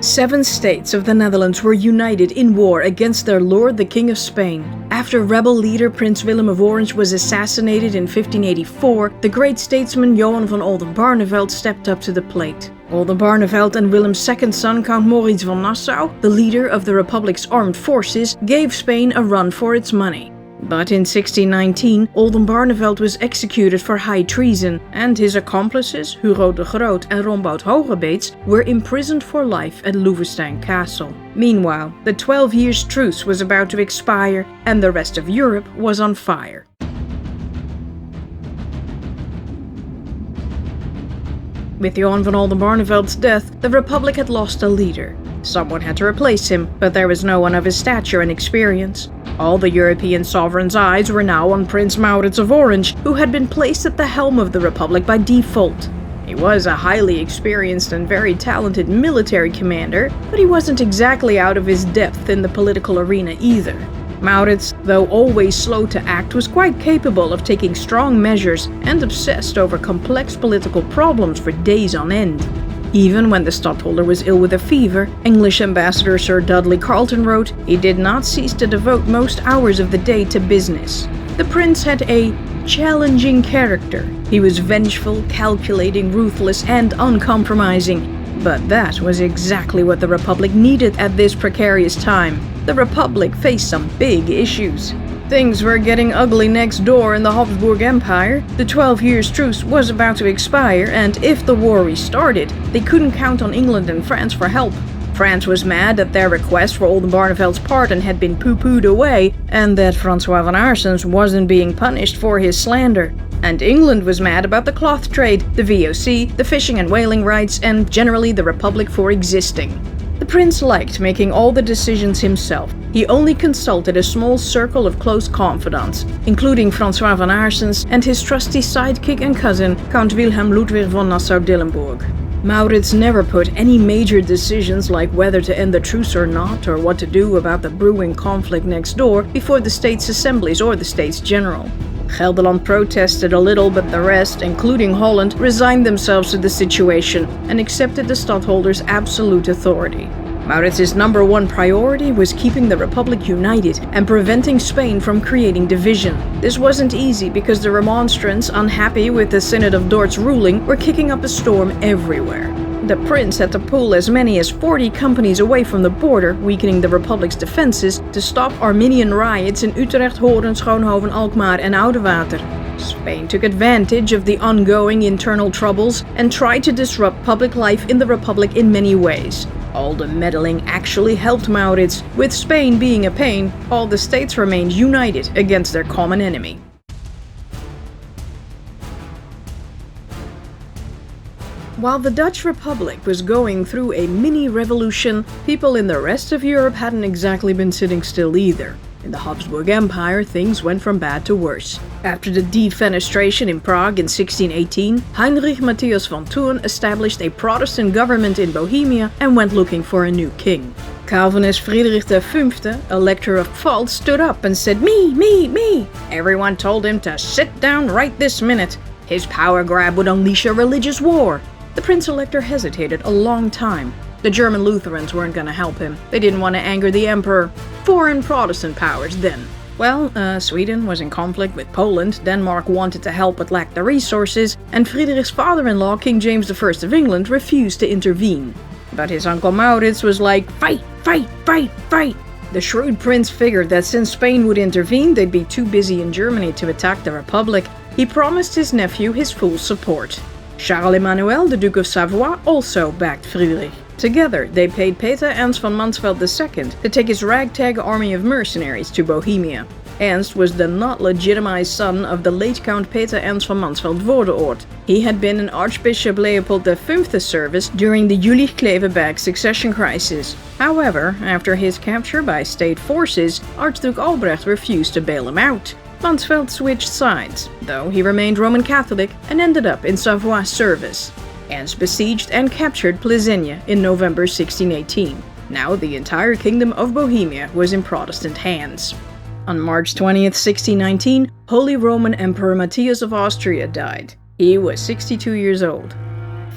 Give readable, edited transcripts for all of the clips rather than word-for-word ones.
7 states of the Netherlands were united in war against their lord the King of Spain. After rebel leader Prince Willem of Orange was assassinated in 1584, the great statesman Johan van Oldenbarnevelt stepped up to the plate. Oldenbarnevelt and Willem's second son, Count Maurits van Nassau, the leader of the Republic's armed forces, gave Spain a run for its money. But in 1619, Oldenbarnevelt was executed for high treason, and his accomplices, Hugo de Groot and Rombout Hogebeets, were imprisoned for life at Loevestein Castle. Meanwhile, the 12 years truce was about to expire, and the rest of Europe was on fire. With Johan van Oldenbarnevelt's death, the Republic had lost a leader. Someone had to replace him, but there was no one of his stature and experience. All the European sovereigns' eyes were now on Prince Maurits of Orange, who had been placed at the helm of the Republic by default. He was a highly experienced and very talented military commander, but he wasn't exactly out of his depth in the political arena either. Maurits, though always slow to act, was quite capable of taking strong measures and obsessed over complex political problems for days on end. Even when the stadtholder was ill with a fever, English ambassador Sir Dudley Carleton wrote, he did not cease to devote most hours of the day to business. The prince had a challenging character. He was vengeful, calculating, ruthless, and uncompromising. But that was exactly what the Republic needed at this precarious time. The Republic faced some big issues. Things were getting ugly next door in the Habsburg Empire. The 12 years truce was about to expire, and if the war restarted, they couldn't count on England and France for help. France was mad that their request for Oldenbarnevelt's pardon had been pooh-poohed away, and that Francois van Aarsens wasn't being punished for his slander. And England was mad about the cloth trade, the VOC, the fishing and whaling rights, and generally the Republic for existing. The prince liked making all the decisions himself. He only consulted a small circle of close confidants, including Francois van Aarsens and his trusty sidekick and cousin, Count Wilhelm Ludwig von Nassau-Dillenburg. Maurits never put any major decisions like whether to end the truce or not, or what to do about the brewing conflict next door, before the states' assemblies or the states general. Gelderland protested a little, but the rest, including Holland, resigned themselves to the situation and accepted the stadtholder's absolute authority. Maurits' number one priority was keeping the Republic united and preventing Spain from creating division. This wasn't easy because the Remonstrants, unhappy with the Synod of Dordt's ruling, were kicking up a storm everywhere. The prince had to pull as many as 40 companies away from the border, weakening the Republic's defenses, to stop Arminian riots in Utrecht, Hoorn, Schoonhoven, Alkmaar and Oudewater. Spain took advantage of the ongoing internal troubles and tried to disrupt public life in the Republic in many ways. All the meddling actually helped Maurits. With Spain being a pain, all the states remained united against their common enemy. While the Dutch Republic was going through a mini-revolution, people in the rest of Europe hadn't exactly been sitting still either. In the Habsburg Empire, things went from bad to worse. After the defenestration in Prague in 1618, Heinrich Matthias von Thurn established a Protestant government in Bohemia and went looking for a new king. Calvinist Friedrich V, Elector of Pfalz, stood up and said, Me! Everyone told him to sit down right this minute. His power grab would unleash a religious war. The Prince-Elector hesitated a long time. The German Lutherans weren't going to help him. They didn't want to anger the Emperor. Foreign Protestant powers then. Well, Sweden was in conflict with Poland, Denmark wanted to help but lacked the resources, and Friedrich's father-in-law, King James I of England, refused to intervene. But his uncle Maurits was like, fight! The shrewd prince figured that since Spain would intervene, they'd be too busy in Germany to attack the Republic. He promised his nephew his full support. Charles Emmanuel, the Duke of Savoy, also backed Friedrich. Together, they paid Peter Ernst von Mansfeld II to take his ragtag army of mercenaries to Bohemia. Ernst was the not legitimized son of the late Count Peter Ernst von Mansfeld-Voerdeoord. He had been in Archbishop Leopold V's service during the Jülich-Kleverberg succession crisis. However, after his capture by state forces, Archduke Albrecht refused to bail him out. Mansfeld switched sides, though he remained Roman Catholic and ended up in Savoy's service. Ernst besieged and captured Plzeň in November 1618. Now the entire kingdom of Bohemia was in Protestant hands. On March 20th, 1619, Holy Roman Emperor Matthias of Austria died. He was 62 years old.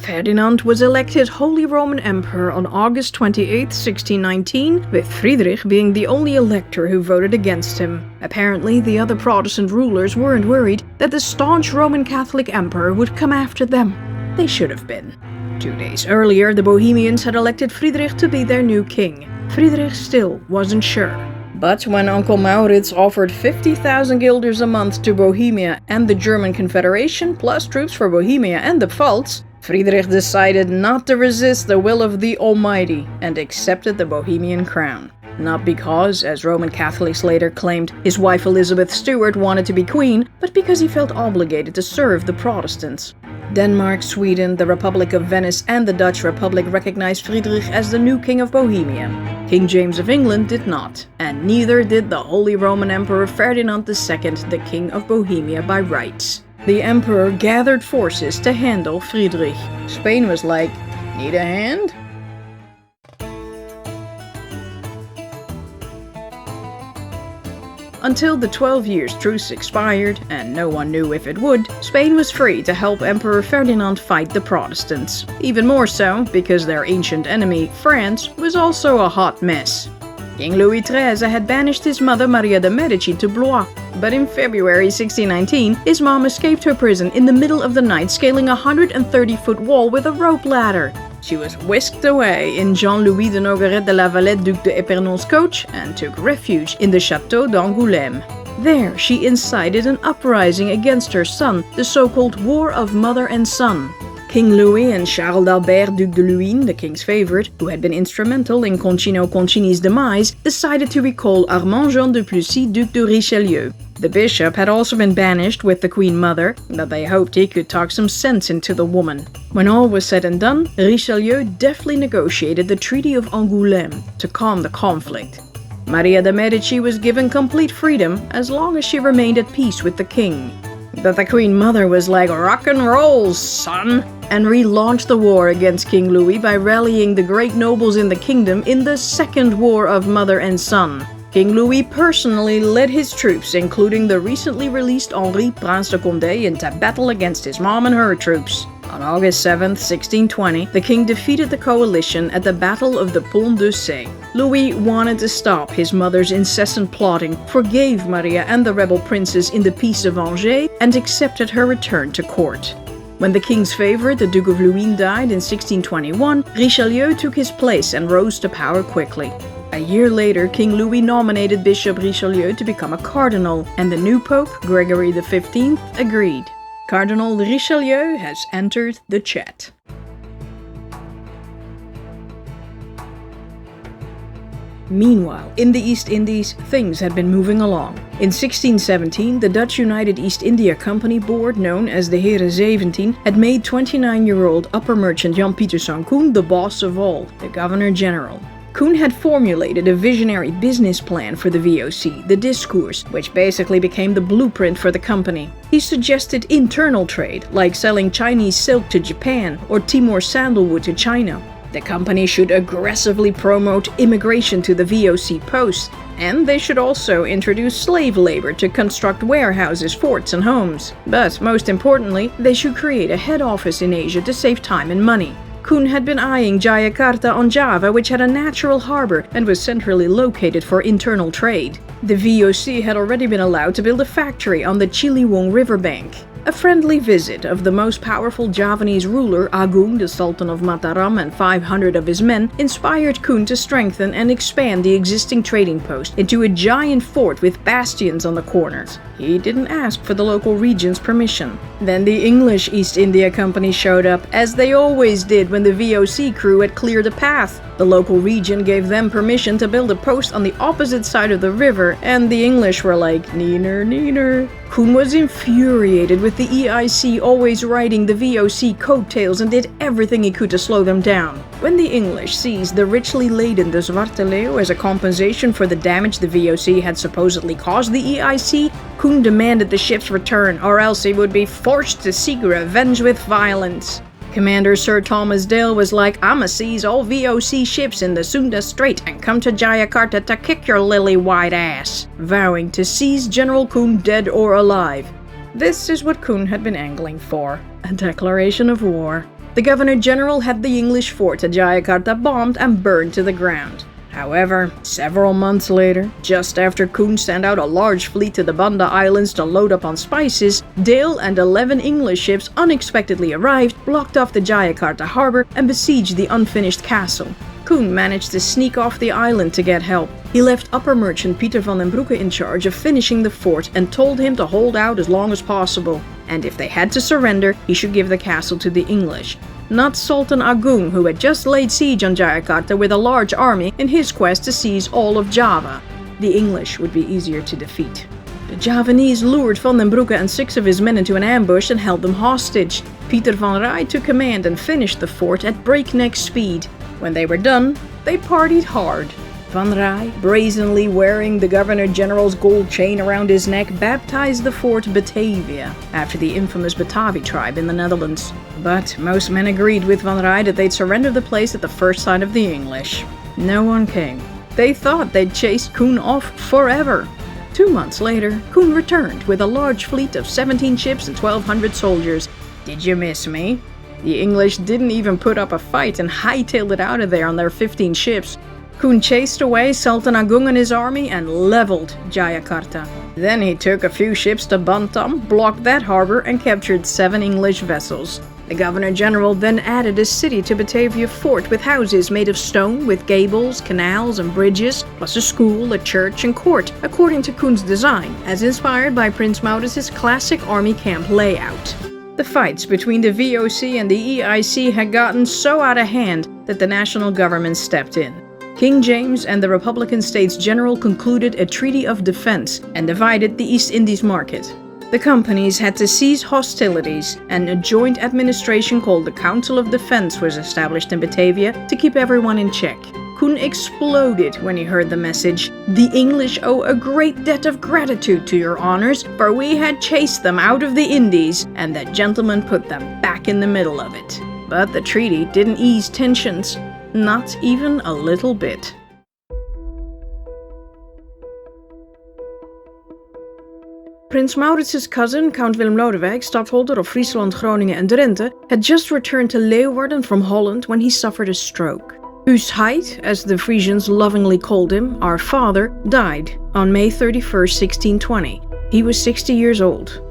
Ferdinand was elected Holy Roman Emperor on August 28, 1619, with Friedrich being the only elector who voted against him. Apparently, the other Protestant rulers weren't worried that the staunch Roman Catholic emperor would come after them. They should have been. 2 days earlier, the Bohemians had elected Friedrich to be their new king. Friedrich still wasn't sure. But when Uncle Maurits offered 50,000 guilders a month to Bohemia and the German Confederation, plus troops for Bohemia and the Pfalz, Friedrich decided not to resist the will of the Almighty and accepted the Bohemian crown. Not because, as Roman Catholics later claimed, his wife Elizabeth Stuart wanted to be queen, but because he felt obligated to serve the Protestants. Denmark, Sweden, the Republic of Venice, and the Dutch Republic recognized Friedrich as the new king of Bohemia. King James of England did not, and neither did the Holy Roman Emperor Ferdinand II, the king of Bohemia by rights. The emperor gathered forces to handle Friedrich. Spain was like, need a hand? Until the 12 years truce expired, and no one knew if it would, Spain was free to help Emperor Ferdinand fight the Protestants. Even more so, because their ancient enemy, France, was also a hot mess. King Louis XIII had banished his mother Maria de' Medici to Blois, but in February 1619, his mom escaped her prison in the middle of the night, scaling a 130-foot wall with a rope ladder. She was whisked away in Jean-Louis de Nogaret de la Valette Duc d'Epernon's coach and took refuge in the Château d'Angoulême. There, she incited an uprising against her son, the so-called War of Mother and Son. King Louis and Charles d'Albert, Duc de Luynes, the king's favorite, who had been instrumental in Concino Concini's demise, decided to recall Armand Jean de Plessis, Duc de Richelieu. The bishop had also been banished with the Queen Mother, but they hoped he could talk some sense into the woman. When all was said and done, Richelieu deftly negotiated the Treaty of Angoulême to calm the conflict. Maria de' Medici was given complete freedom as long as she remained at peace with the king. But the Queen Mother was like, rock and roll, son, and relaunched the war against King Louis by rallying the great nobles in the kingdom in the Second War of Mother and Son. King Louis personally led his troops, including the recently released Henri, Prince de Condé, into battle against his mom and her troops. On August 7, 1620, the king defeated the coalition at the Battle of the Pont de Ce. Louis wanted to stop his mother's incessant plotting, forgave Maria and the rebel princes in the Peace of Angers, and accepted her return to court. When the king's favorite, the Duke of Luynes, died in 1621, Richelieu took his place and rose to power quickly. A year later, King Louis nominated Bishop Richelieu to become a cardinal, and the new pope, Gregory XV, agreed. Cardinal Richelieu has entered the chat. Meanwhile, in the East Indies, things had been moving along. In 1617, the Dutch United East India Company Board, known as the Heren 17, had made 29-year-old upper merchant Jan Pieterszoon Koen the boss of all, the Governor-General. Koen had formulated a visionary business plan for the VOC, the Discours, which basically became the blueprint for the company. He suggested internal trade, like selling Chinese silk to Japan or Timor sandalwood to China. The company should aggressively promote immigration to the VOC posts, and they should also introduce slave labor to construct warehouses, forts, and homes. But most importantly, they should create a head office in Asia to save time and money. Koen had been eyeing Jayakarta on Java, which had a natural harbor and was centrally located for internal trade. The VOC had already been allowed to build a factory on the Ciliwung riverbank. A friendly visit of the most powerful Javanese ruler, Agung, the Sultan of Mataram, and 500 of his men, inspired Koen to strengthen and expand the existing trading post into a giant fort with bastions on the corners. He didn't ask for the local region's permission. Then the English East India Company showed up, as they always did when the VOC crew had cleared a path. The local region gave them permission to build a post on the opposite side of the river, and the English were like, neener, neener. Koen was infuriated with the EIC always riding the VOC coattails and did everything he could to slow them down. When the English seized the richly laden de Zwarte Leeuw as a compensation for the damage the VOC had supposedly caused the EIC, Koen demanded the ship's return, or else he would be forced to seek revenge with violence. Commander Sir Thomas Dale was like, "I'ma seize all VOC ships in the Sunda Strait and come to Jayakarta to kick your lily-white ass," vowing to seize General Koen dead or alive. This is what Koen had been angling for, a declaration of war. The Governor-General had the English fort at Jayakarta bombed and burned to the ground. However, several months later, just after Koen sent out a large fleet to the Banda Islands to load up on spices, Dale and 11 English ships unexpectedly arrived, blocked off the Jayakarta harbor, and besieged the unfinished castle. Koen managed to sneak off the island to get help. He left upper merchant Pieter van den Broeke in charge of finishing the fort and told him to hold out as long as possible, and if they had to surrender, he should give the castle to the English. Not Sultan Agung, who had just laid siege on Jayakarta with a large army in his quest to seize all of Java. The English would be easier to defeat. The Javanese lured Van den Broeke and 6 of his men into an ambush and held them hostage. Pieter van Rij took command and finished the fort at breakneck speed. When they were done, they partied hard. Van Rij, brazenly wearing the Governor-General's gold chain around his neck, baptized the fort Batavia, after the infamous Batavi tribe in the Netherlands. But most men agreed with Van Rij that they'd surrender the place at the first sign of the English. No one came. They thought they'd chased Koen off forever. 2 months later, Koen returned with a large fleet of 17 ships and 1,200 soldiers. Did you miss me? The English didn't even put up a fight and hightailed it out of there on their 15 ships. Koen chased away Sultan Agung and his army and leveled Jayakarta. Then he took a few ships to Bantam, blocked that harbor, and captured 7 English vessels. The Governor-General then added a city to Batavia Fort with houses made of stone with gables, canals, and bridges, plus a school, a church, and court, according to Koen's design, as inspired by Prince Maurits's classic army camp layout. The fights between the VOC and the EIC had gotten so out of hand that the national government stepped in. King James and the Republican States General concluded a treaty of defense and divided the East Indies market. The companies had to cease hostilities, and a joint administration called the Council of Defense was established in Batavia to keep everyone in check. Koen exploded when he heard the message. "The English owe a great debt of gratitude to your honors, for we had chased them out of the Indies, and that gentleman put them back in the middle of it." But the treaty didn't ease tensions. Not even a little bit. Prince Maurits's cousin, Count Willem Lodewijk, stadholder of Friesland, Groningen and Drenthe, had just returned to Leeuwarden from Holland when he suffered a stroke. Huus Heid, as the Frisians lovingly called him, our father, died on May 31st, 1620. He was 60 years old.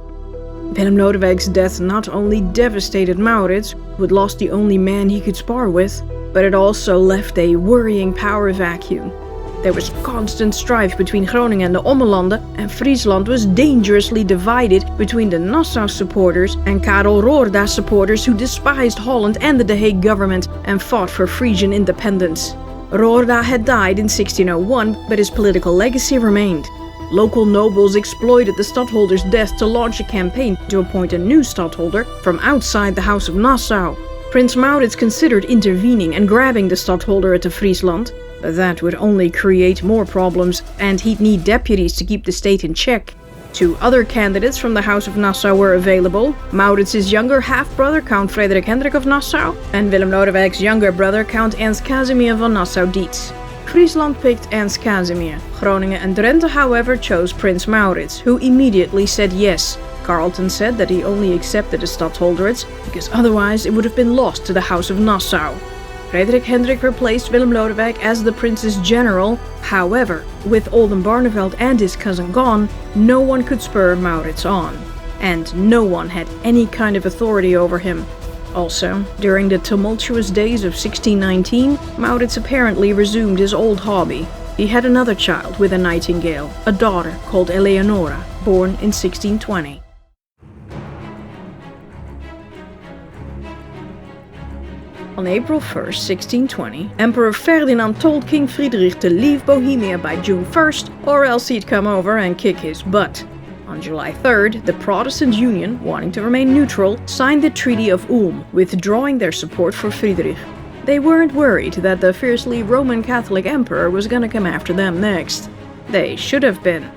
Willem Lodewijk's death not only devastated Maurits, who had lost the only man he could spar with, but it also left a worrying power vacuum. There was constant strife between Groningen and the Ommelanden, and Friesland was dangerously divided between the Nassau supporters and Karel Roorda supporters who despised Holland and the The Hague government and fought for Frisian independence. Roorda had died in 1601, but his political legacy remained. Local nobles exploited the stadholder's death to launch a campaign to appoint a new stadholder from outside the House of Nassau. Prince Maurits considered intervening and grabbing the stadholder at the Friesland, but that would only create more problems, and he'd need deputies to keep the state in check. 2 other candidates from the House of Nassau were available: Maurits's younger half-brother Count Frederik Hendrik of Nassau, and Willem Lodewijk's younger brother Count Ernst Casimir van Nassau-Dietz. Friesland picked Ernst Casimir. Groningen and Drenthe, however, chose Prince Maurits, who immediately said yes. Carleton said that he only accepted the stadholderates because otherwise it would have been lost to the House of Nassau. Frederik Hendrik replaced Willem Lodewijk as the prince's general. However, with Oldenbarneveld and his cousin gone, no one could spur Maurits on, and no one had any kind of authority over him. Also, during the tumultuous days of 1619, Maurits apparently resumed his old hobby. He had another child with a nightingale, a daughter called Eleonora, born in 1620. On April 1st, 1620, Emperor Ferdinand told King Friedrich to leave Bohemia by June 1st, or else he'd come over and kick his butt. On July 3rd, the Protestant Union, wanting to remain neutral, signed the Treaty of Ulm, withdrawing their support for Friedrich. They weren't worried that the fiercely Roman Catholic emperor was gonna come after them next. They should have been.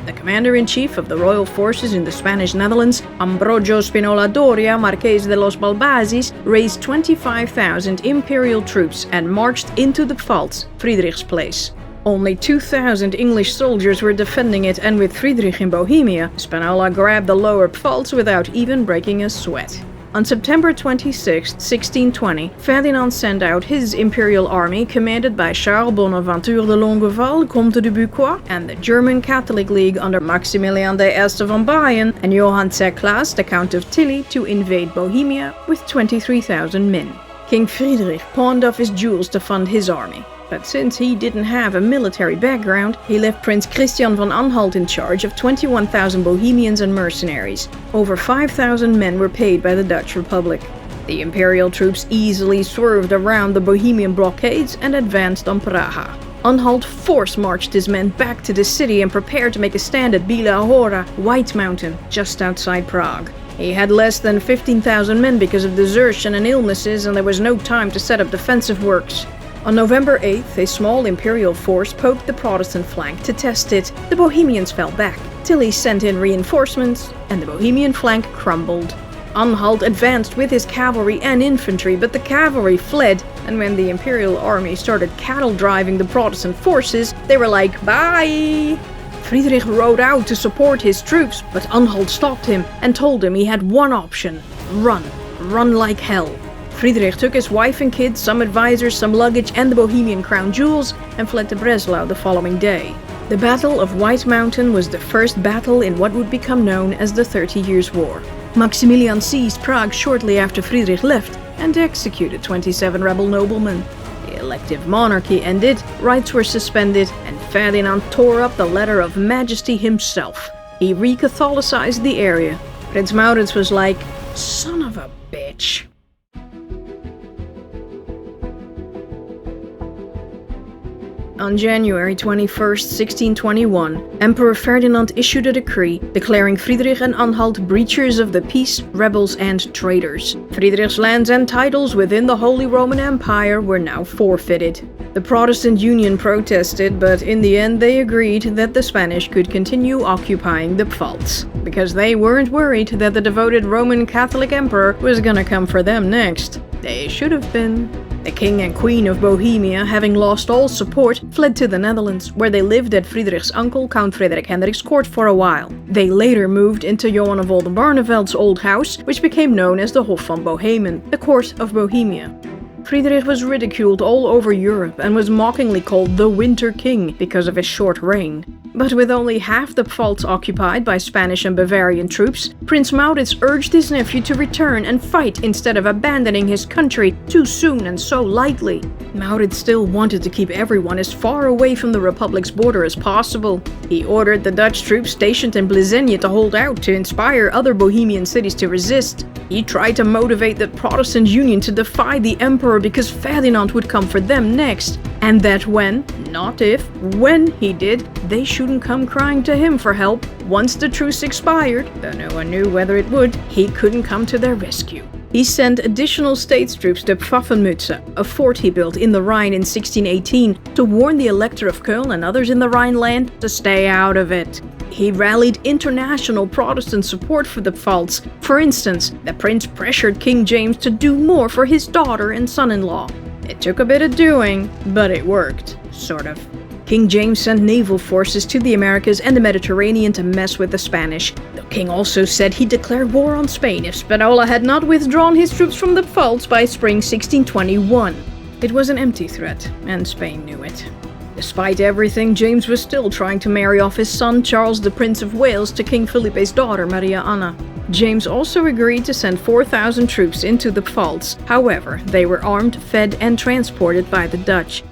The commander-in-chief of the royal forces in the Spanish Netherlands, Ambrogio Spinola Doria, Marqués de los Balbasis, raised 25,000 imperial troops and marched into the Pfalz, Friedrich's place. Only 2,000 English soldiers were defending it, and with Friedrich in Bohemia, Spinola grabbed the lower Pfalz without even breaking a sweat. On September 26, 1620, Ferdinand sent out his imperial army commanded by Charles Bonaventure de Longueval, Comte de Bucquoy, and the German Catholic League under Maximilian de Este von Bayern and Johann Tserclaes, the Count of Tilly, to invade Bohemia with 23,000 men. King Friedrich pawned off his jewels to fund his army. But since he didn't have a military background, he left Prince Christian von Anhalt in charge of 21,000 Bohemians and mercenaries. Over 5,000 men were paid by the Dutch Republic. The imperial troops easily swerved around the Bohemian blockades and advanced on Praha. Anhalt force-marched his men back to the city and prepared to make a stand at Bila Hora, White Mountain, just outside Prague. He had less than 15,000 men because of desertion and illnesses, and there was no time to set up defensive works. On November 8th, a small imperial force poked the Protestant flank to test it. The Bohemians fell back. Tilly sent in reinforcements, and the Bohemian flank crumbled. Anhalt advanced with his cavalry and infantry, but the cavalry fled, and when the imperial army started cattle driving the Protestant forces, they were like, bye! Friedrich rode out to support his troops, but Anhalt stopped him and told him he had one option: run. Run like hell. Friedrich took his wife and kids, some advisors, some luggage, and the Bohemian crown jewels, and fled to Breslau the following day. The Battle of White Mountain was the first battle in what would become known as the 30 Years' War. Maximilian seized Prague shortly after Friedrich left and executed 27 rebel noblemen. The elective monarchy ended, rights were suspended, and Ferdinand tore up the Letter of Majesty himself. He re-Catholicized the area. Prince Maurits was like, son of a bitch. On January 21, 1621, Emperor Ferdinand issued a decree declaring Friedrich and Anhalt breachers of the peace, rebels, and traitors. Friedrich's lands and titles within the Holy Roman Empire were now forfeited. The Protestant Union protested, but in the end they agreed that the Spanish could continue occupying the Pfalz, because they weren't worried that the devoted Roman Catholic Emperor was gonna come for them next. They should have been. The King and Queen of Bohemia, having lost all support, fled to the Netherlands, where they lived at Friedrich's uncle Count Frederik Hendrik's court for a while. They later moved into Johan of Oldenbarneveld's old house, which became known as the Hof van Bohemen, the Court of Bohemia. Friedrich was ridiculed all over Europe and was mockingly called the Winter King because of his short reign. But with only half the Pfalz occupied by Spanish and Bavarian troops, Prince Maurits urged his nephew to return and fight instead of abandoning his country too soon and so lightly. Maurits still wanted to keep everyone as far away from the Republic's border as possible. He ordered the Dutch troops stationed in Blizenya to hold out to inspire other Bohemian cities to resist. He tried to motivate the Protestant Union to defy the Emperor because Ferdinand would come for them next, and that when, not if, when he did, they shouldn't come crying to him for help. Once the truce expired, though no one knew whether it would, he couldn't come to their rescue. He sent additional states troops to Pfaffenmütze, a fort he built in the Rhine in 1618, to warn the Elector of Köln and others in the Rhineland to stay out of it. He rallied international Protestant support for the Pfalz. For instance, the prince pressured King James to do more for his daughter and son-in-law. It took a bit of doing, but it worked, sort of. King James sent naval forces to the Americas and the Mediterranean to mess with the Spanish. The king also said he'd declare war on Spain if Spinola had not withdrawn his troops from the Pfalz by spring 1621. It was an empty threat, and Spain knew it. Despite everything, James was still trying to marry off his son Charles, the Prince of Wales, to King Felipe's daughter Maria Anna. James also agreed to send 4,000 troops into the Pfalz. However, they were armed, fed, and transported by the Dutch.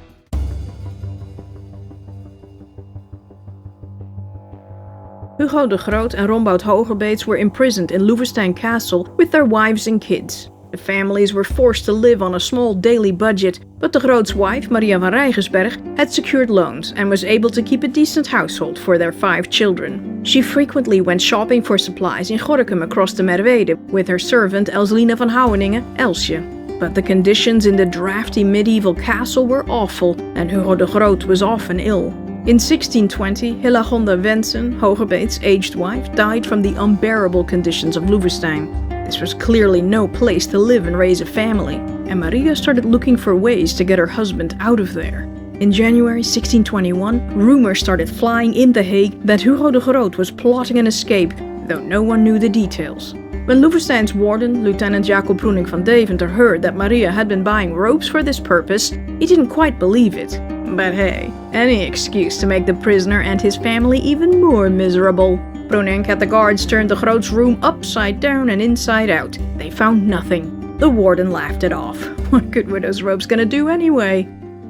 Hugo de Groot and Rombout Hogerbeets were imprisoned in Loevestein Castle with their wives and kids. The families were forced to live on a small daily budget, but de Groot's wife, Maria van Rijgersberg, had secured loans and was able to keep a decent household for their 5 children. She frequently went shopping for supplies in Gorinchem across the Merwede with her servant Elseline van Houweningen, Elsje. But the conditions in the drafty medieval castle were awful, and Hugo de Groot was often ill. In 1620, Hillegonda Wensen, Hogerbeets' aged wife, died from the unbearable conditions of Loevestein. This was clearly no place to live and raise a family, and Maria started looking for ways to get her husband out of there. In January 1621, rumors started flying in The Hague that Hugo de Groot was plotting an escape, though no one knew the details. When Loevestein's warden, Lieutenant Jacob Pruning van Deventer, heard that Maria had been buying ropes for this purpose, he didn't quite believe it. But hey, any excuse to make the prisoner and his family even more miserable. Pruning had the guards turn the Groot's room upside down and inside out. They found nothing. The warden laughed it off. What good were those ropes gonna do anyway?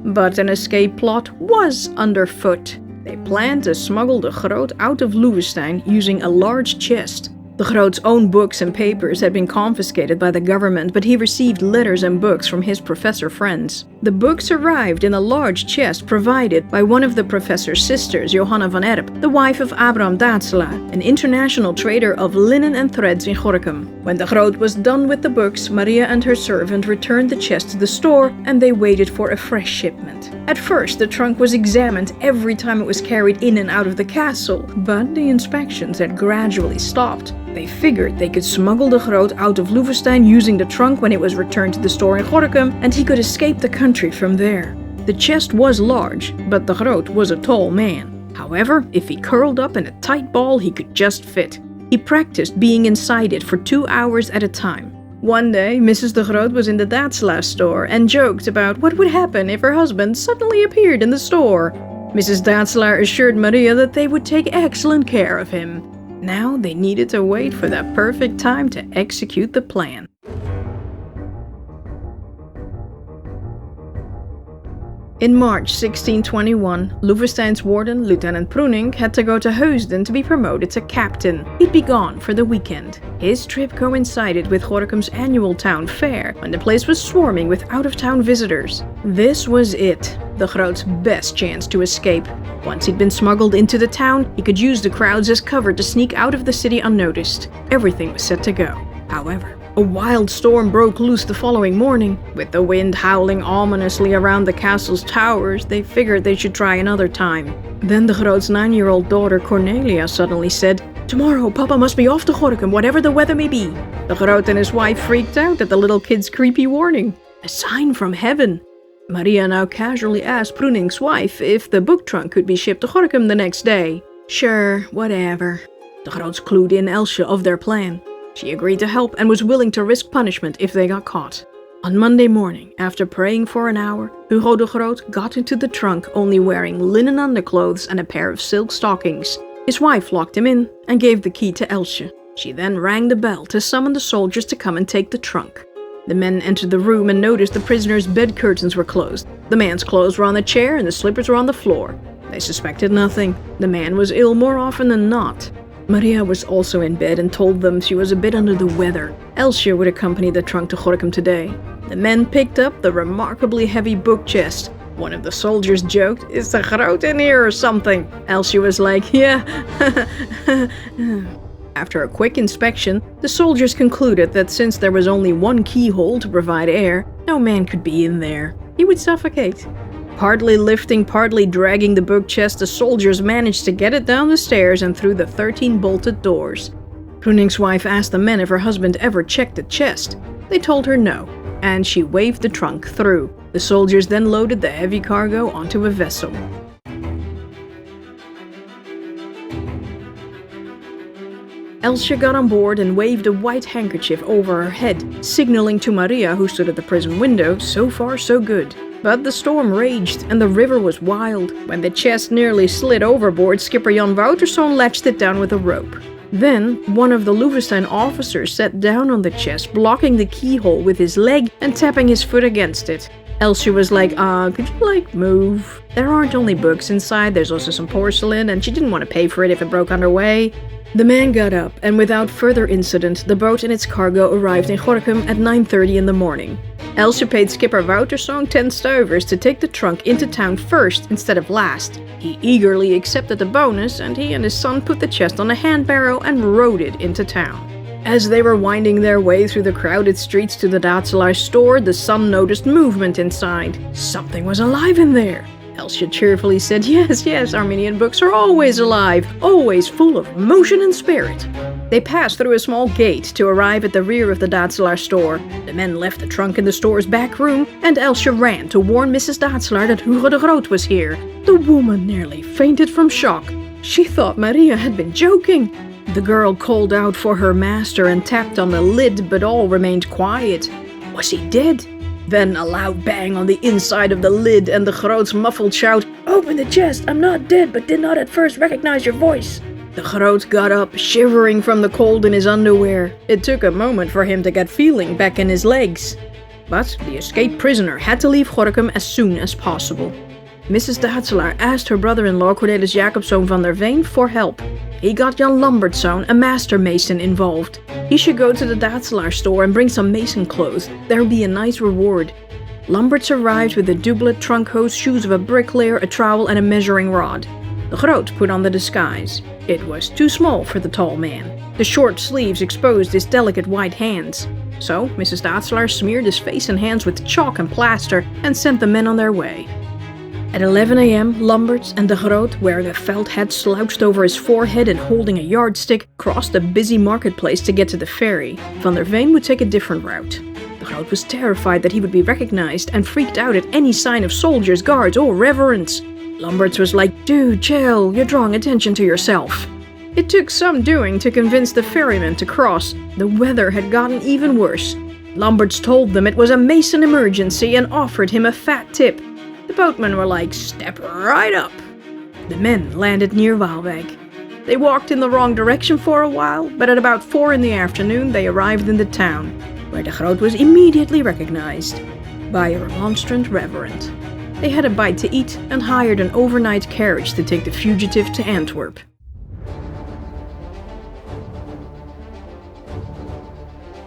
But an escape plot was underfoot. They planned to smuggle the Groot out of Loevestein using a large chest. The Groot's own books and papers had been confiscated by the government, but he received letters and books from his professor friends. The books arrived in a large chest provided by one of the professor's sisters, Johanna van Erp, the wife of Abraham Daatselaar, an international trader of linen and threads in Gorinchem. When the Groot was done with the books, Maria and her servant returned the chest to the store, and they waited for a fresh shipment. At first, the trunk was examined every time it was carried in and out of the castle, but the inspections had gradually stopped. They figured they could smuggle the Groot out of Loevestein using the trunk when it was returned to the store in Gorinchem, and he could escape the country from there. The chest was large, but the Groot was a tall man. However, if he curled up in a tight ball, he could just fit. He practiced being inside it for 2 hours at a time. One day, Mrs. de Groot was in the Daatselaar store and joked about what would happen if her husband suddenly appeared in the store. Mrs. Daatselaar assured Maria that they would take excellent care of him. Now they needed to wait for that perfect time to execute the plan. In March 1621, Loevestein's warden, Lieutenant Pruning, had to go to Heusden to be promoted to captain. He'd be gone for the weekend. His trip coincided with Gorinchen's annual town fair, when the place was swarming with out-of-town visitors. This was it, the Groot's best chance to escape. Once he'd been smuggled into the town, he could use the crowds as cover to sneak out of the city unnoticed. Everything was set to go. However, a wild storm broke loose the following morning. With the wind howling ominously around the castle's towers, they figured they should try another time. Then the Groot's 9-year-old daughter Cornelia suddenly said, "Tomorrow, Papa must be off to Gorinchem, whatever the weather may be." The Groot and his wife freaked out at the little kid's creepy warning. A sign from heaven. Maria now casually asked Pruning's wife if the book trunk could be shipped to Gorinchem the next day. Sure, whatever. The Groots clued in Elsje of their plan. She agreed to help and was willing to risk punishment if they got caught. On Monday morning, after praying for an hour, Hugo de Groot got into the trunk only wearing linen underclothes and a pair of silk stockings. His wife locked him in and gave the key to Elsje. She then rang the bell to summon the soldiers to come and take the trunk. The men entered the room and noticed the prisoner's bed curtains were closed. The man's clothes were on the chair and the slippers were on the floor. They suspected nothing. The man was ill more often than not. Maria was also in bed and told them she was a bit under the weather. Elsje would accompany the trunk to Gorinchem today. The men picked up the remarkably heavy book chest. One of the soldiers joked, "Is the Groot in here or something?" Elsje was like, "Yeah." After a quick inspection, the soldiers concluded that since there was only one keyhole to provide air, no man could be in there. He would suffocate. Partly lifting, partly dragging the book chest, the soldiers managed to get it down the stairs and through the 13 bolted doors. Pruning's wife asked the men if her husband ever checked the chest. They told her no, and she waved the trunk through. The soldiers then loaded the heavy cargo onto a vessel. Elsje got on board and waved a white handkerchief over her head, signaling to Maria, who stood at the prison window. So far, so good. But the storm raged, and the river was wild. When the chest nearly slid overboard, Skipper Jan Wouterson latched it down with a rope. Then, one of the Loevestein officers sat down on the chest, blocking the keyhole with his leg and tapping his foot against it. Elsje was like, could you, move? There aren't only books inside, there's also some porcelain, and she didn't want to pay for it if it broke on her way. The man got up, and without further incident, the boat and its cargo arrived in Gorinchem at 9:30 in the morning. Elsje paid Skipper Wouterson 10 stovers to take the trunk into town first instead of last. He eagerly accepted the bonus, and he and his son put the chest on a hand barrow and rowed it into town. As they were winding their way through the crowded streets to the Daatselaar store, the son noticed movement inside. Something was alive in there. Elsje cheerfully said, yes, Armenian books are always alive, always full of motion and spirit. They passed through a small gate to arrive at the rear of the Daatselaar store. The men left the trunk in the store's back room, and Elsje ran to warn Mrs. Daatselaar that Hugo de Groot was here. The woman nearly fainted from shock. She thought Maria had been joking. The girl called out for her master and tapped on the lid, but all remained quiet. Was he dead? Then a loud bang on the inside of the lid and the Groot's muffled shout, "Open the chest, I'm not dead, but did not at first recognize your voice." The Groot got up, shivering from the cold in his underwear. It took a moment for him to get feeling back in his legs. But the escaped prisoner had to leave Gorinchem as soon as possible. Mrs. Daatselaar asked her brother-in-law Cornelis Jacobzoon van der Veen for help. He got Jan Lambertszoon, a master mason, involved. He should go to the Daatselaar store and bring some mason clothes. There would be a nice reward. Lamberts arrived with a doublet, trunk hose, shoes of a bricklayer, a trowel and a measuring rod. The Groot put on the disguise. It was too small for the tall man. The short sleeves exposed his delicate white hands. So Mrs. Daatselaar smeared his face and hands with chalk and plaster and sent the men on their way. At 11 a.m., Lamberts and de Groot, wearing a felt hat slouched over his forehead and holding a yardstick, crossed a busy marketplace to get to the ferry. Van der Veen would take a different route. De Groot was terrified that he would be recognized and freaked out at any sign of soldiers, guards, or reverence. Lamberts was like, "Dude, chill, you're drawing attention to yourself." It took some doing to convince the ferryman to cross. The weather had gotten even worse. Lamberts told them it was a mason emergency and offered him a fat tip. The boatmen were like, "Step right up." The men landed near Waalwijk. They walked in the wrong direction for a while, but at about 4 in the afternoon they arrived in the town, where de Groot was immediately recognized by a remonstrant reverend. They had a bite to eat and hired an overnight carriage to take the fugitive to Antwerp.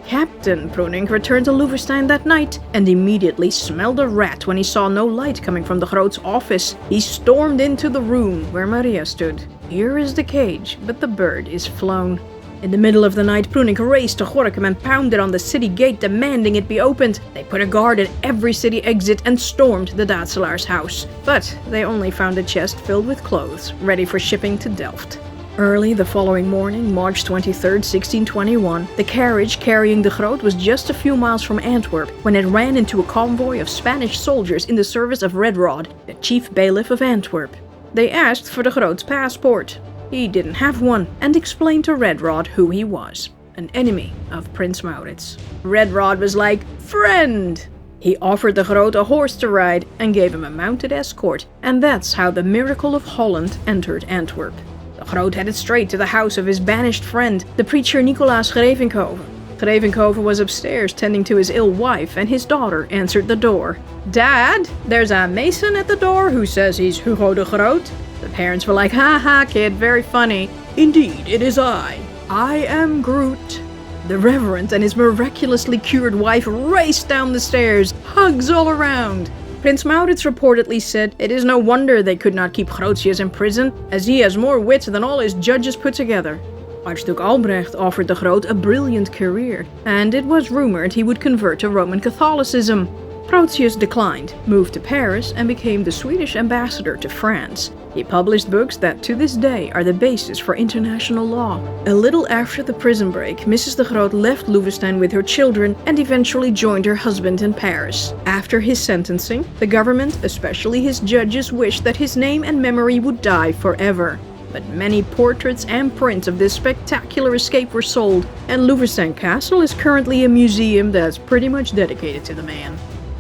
Captain Pruning returned to Loevestein that night and immediately smelled a rat when he saw no light coming from de Groot's office. He stormed into the room where Maria stood. Here is the cage, but the bird is flown. In the middle of the night, Pruning raced to Gorinchem and pounded on the city gate, demanding it be opened. They put a guard at every city exit and stormed the Daatselaar's house. But they only found a chest filled with clothes, ready for shipping to Delft. Early the following morning, March 23, 1621, the carriage carrying de Groot was just a few miles from Antwerp when it ran into a convoy of Spanish soldiers in the service of Red Rod, the chief bailiff of Antwerp. They asked for de Groot's passport. He didn't have one and explained to Red Rod who he was, an enemy of Prince Maurits. Red Rod was like, "Friend!" He offered de Groot a horse to ride and gave him a mounted escort, and that's how the miracle of Holland entered Antwerp. De Groot headed straight to the house of his banished friend, the preacher Nicolaas Grevinkhoven. Grevinkhoven was upstairs tending to his ill wife, and his daughter answered the door. "Dad, there's a mason at the door who says he's Hugo de Groot." The parents were like, "Ha ha, kid, very funny." "Indeed, it is I. I am Groot." The Reverend and his miraculously cured wife raced down the stairs, hugs all around. Prince Maurits reportedly said it is no wonder they could not keep Grotius in prison, as he has more wit than all his judges put together. Archduke Albrecht offered de Groot a brilliant career, and it was rumored he would convert to Roman Catholicism. Grotius declined, moved to Paris, and became the Swedish ambassador to France. He published books that to this day are the basis for international law. A little after the prison break, Mrs. de Groot left Loevestein with her children and eventually joined her husband in Paris. After his sentencing, the government, especially his judges, wished that his name and memory would die forever. But many portraits and prints of this spectacular escape were sold, and Loevestein Castle is currently a museum that's pretty much dedicated to the man.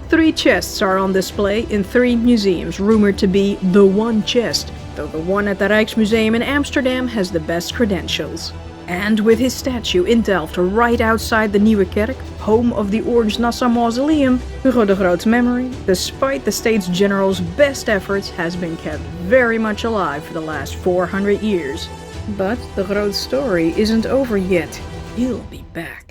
3 chests are on display in 3 museums rumored to be the one chest, though the one at the Rijksmuseum in Amsterdam has the best credentials. And with his statue in Delft right outside the Nieuwe Kerk, home of the Orange Nassau Mausoleum, Hugo de Groot's memory, despite the States General's best efforts, has been kept very much alive for the last 400 years. But de Groot's story isn't over yet. He'll be back.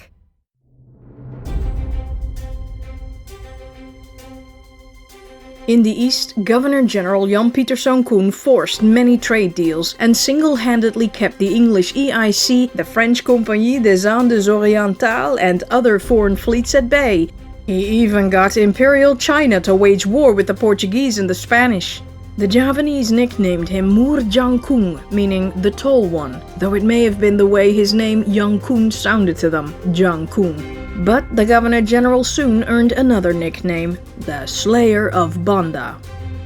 In the East, Governor-General Jan Pieterszoon Koen forced many trade deals and single-handedly kept the English EIC, the French Compagnie des Indes Orientales, and other foreign fleets at bay. He even got Imperial China to wage war with the Portuguese and the Spanish. The Javanese nicknamed him Moor Jang Koen, meaning the Tall One, though it may have been the way his name Yang Koen sounded to them, Jang Koen. But the Governor-General soon earned another nickname, the Slayer of Banda.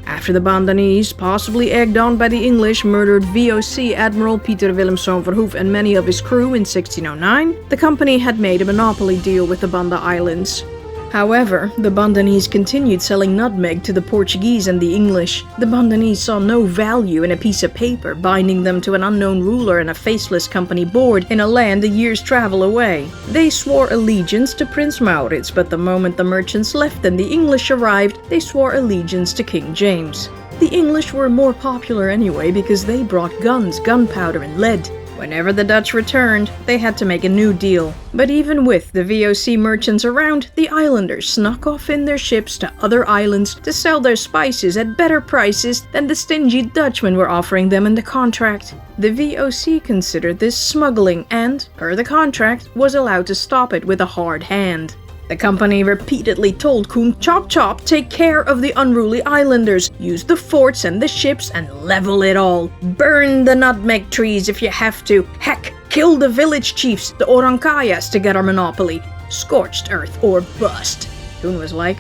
After the Bandanese, possibly egged on by the English, murdered VOC Admiral Pieter Willemszoon Verhoef and many of his crew in 1609, the company had made a monopoly deal with the Banda Islands. However, the Bandanese continued selling nutmeg to the Portuguese and the English. The Bandanese saw no value in a piece of paper binding them to an unknown ruler and a faceless company board in a land a year's travel away. They swore allegiance to Prince Maurits, but the moment the merchants left and the English arrived, they swore allegiance to King James. The English were more popular anyway because they brought guns, gunpowder, and lead. Whenever the Dutch returned, they had to make a new deal. But even with the VOC merchants around, the islanders snuck off in their ships to other islands to sell their spices at better prices than the stingy Dutchmen were offering them in the contract. The VOC considered this smuggling and, per the contract, was allowed to stop it with a hard hand. The company repeatedly told Koen, "Chop chop, take care of the unruly islanders, use the forts and the ships and level it all. Burn the nutmeg trees if you have to. Heck, kill the village chiefs, the Orankayas, to get our monopoly. Scorched earth or bust." Koen was like,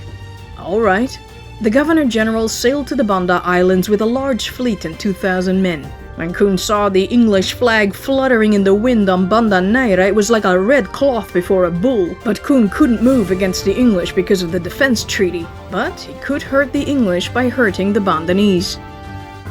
"Alright." The Governor-General sailed to the Banda Islands with a large fleet and 2,000 men. When Koen saw the English flag fluttering in the wind on Banda Neira, it was like a red cloth before a bull. But Koen couldn't move against the English because of the defense treaty. But he could hurt the English by hurting the Bandanese.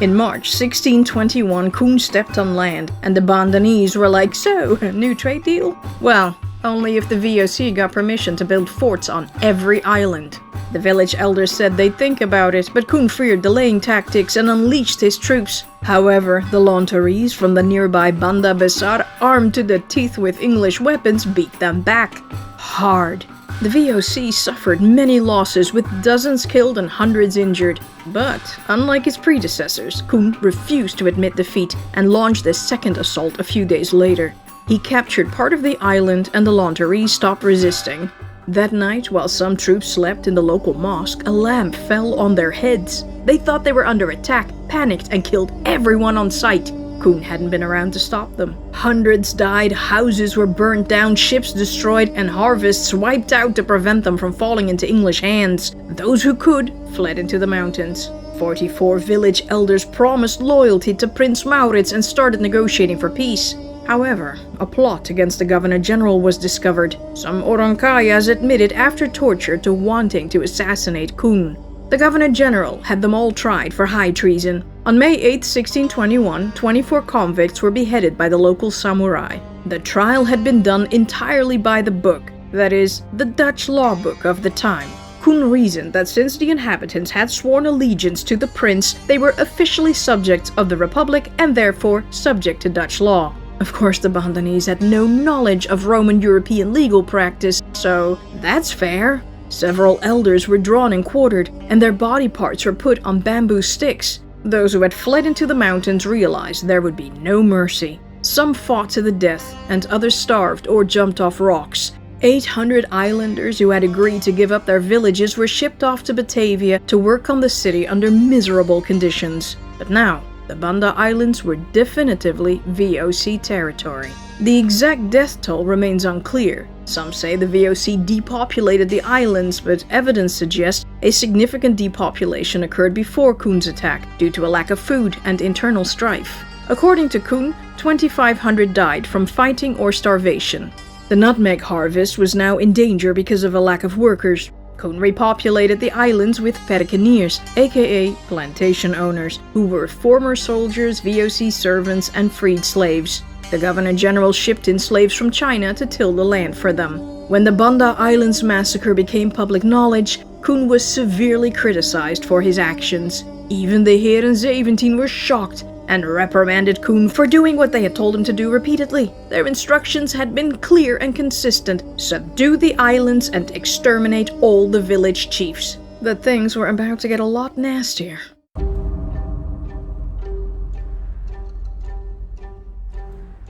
In March 1621, Koen stepped on land, and the Bandanese were like, "So, new trade deal?" Well, only if the VOC got permission to build forts on every island. The village elders said they'd think about it, but Koen feared delaying tactics and unleashed his troops. However, the Lontaries from the nearby Banda Besar, armed to the teeth with English weapons, beat them back. Hard. The VOC suffered many losses, with dozens killed and hundreds injured. But, unlike his predecessors, Koen refused to admit defeat and launched a second assault a few days later. He captured part of the island and the Lontaries stopped resisting. That night, while some troops slept in the local mosque, a lamp fell on their heads. They thought they were under attack, panicked, and killed everyone on sight. Koen hadn't been around to stop them. Hundreds died, houses were burnt down, ships destroyed, and harvests wiped out to prevent them from falling into English hands. Those who could fled into the mountains. 44 village elders promised loyalty to Prince Maurits and started negotiating for peace. However, a plot against the Governor-General was discovered. Some Orankayas admitted after torture to wanting to assassinate Koen. The Governor-General had them all tried for high treason. On May 8, 1621, 24 convicts were beheaded by the local samurai. The trial had been done entirely by the book, that is, the Dutch law book of the time. Koen reasoned that since the inhabitants had sworn allegiance to the prince, they were officially subjects of the Republic and therefore subject to Dutch law. Of course, the Bandanese had no knowledge of Roman European legal practice, so that's fair. Several elders were drawn and quartered, and their body parts were put on bamboo sticks. Those who had fled into the mountains realized there would be no mercy. Some fought to the death, and others starved or jumped off rocks. 800 islanders who had agreed to give up their villages were shipped off to Batavia to work on the city under miserable conditions. But now, the Banda Islands were definitively VOC territory. The exact death toll remains unclear. Some say the VOC depopulated the islands, but evidence suggests a significant depopulation occurred before Koen's attack due to a lack of food and internal strife. According to Koen, 2,500 died from fighting or starvation. The nutmeg harvest was now in danger because of a lack of workers. Koen repopulated the islands with perkeniers, aka plantation owners, who were former soldiers, VOC servants, and freed slaves. The Governor-General shipped in slaves from China to till the land for them. When the Banda Islands massacre became public knowledge, Koen was severely criticized for his actions. Even the Heren 17 were shocked and reprimanded Koen for doing what they had told him to do repeatedly. Their instructions had been clear and consistent: subdue the islands and exterminate all the village chiefs. But things were about to get a lot nastier.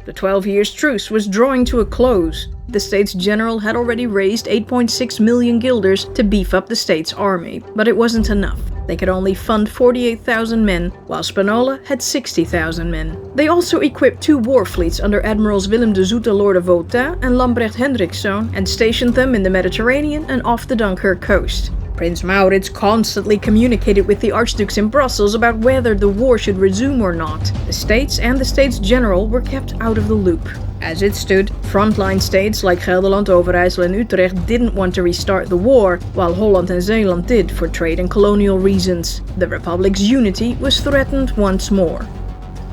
The 12 years truce was drawing to a close. The States General had already raised 8.6 million guilders to beef up the state's army, but it wasn't enough. They could only fund 48,000 men, while Spinola had 60,000 men. They also equipped 2 war fleets under Admirals Willem de Zoete, Lord of Autun, and Lambrecht Hendrikszoon, and stationed them in the Mediterranean and off the Dunkirk coast. Prince Maurits constantly communicated with the archdukes in Brussels about whether the war should resume or not. The states and the States General were kept out of the loop. As it stood, frontline states like Gelderland, Overijssel and Utrecht didn't want to restart the war, while Holland and Zeeland did for trade and colonial reasons. The Republic's unity was threatened once more.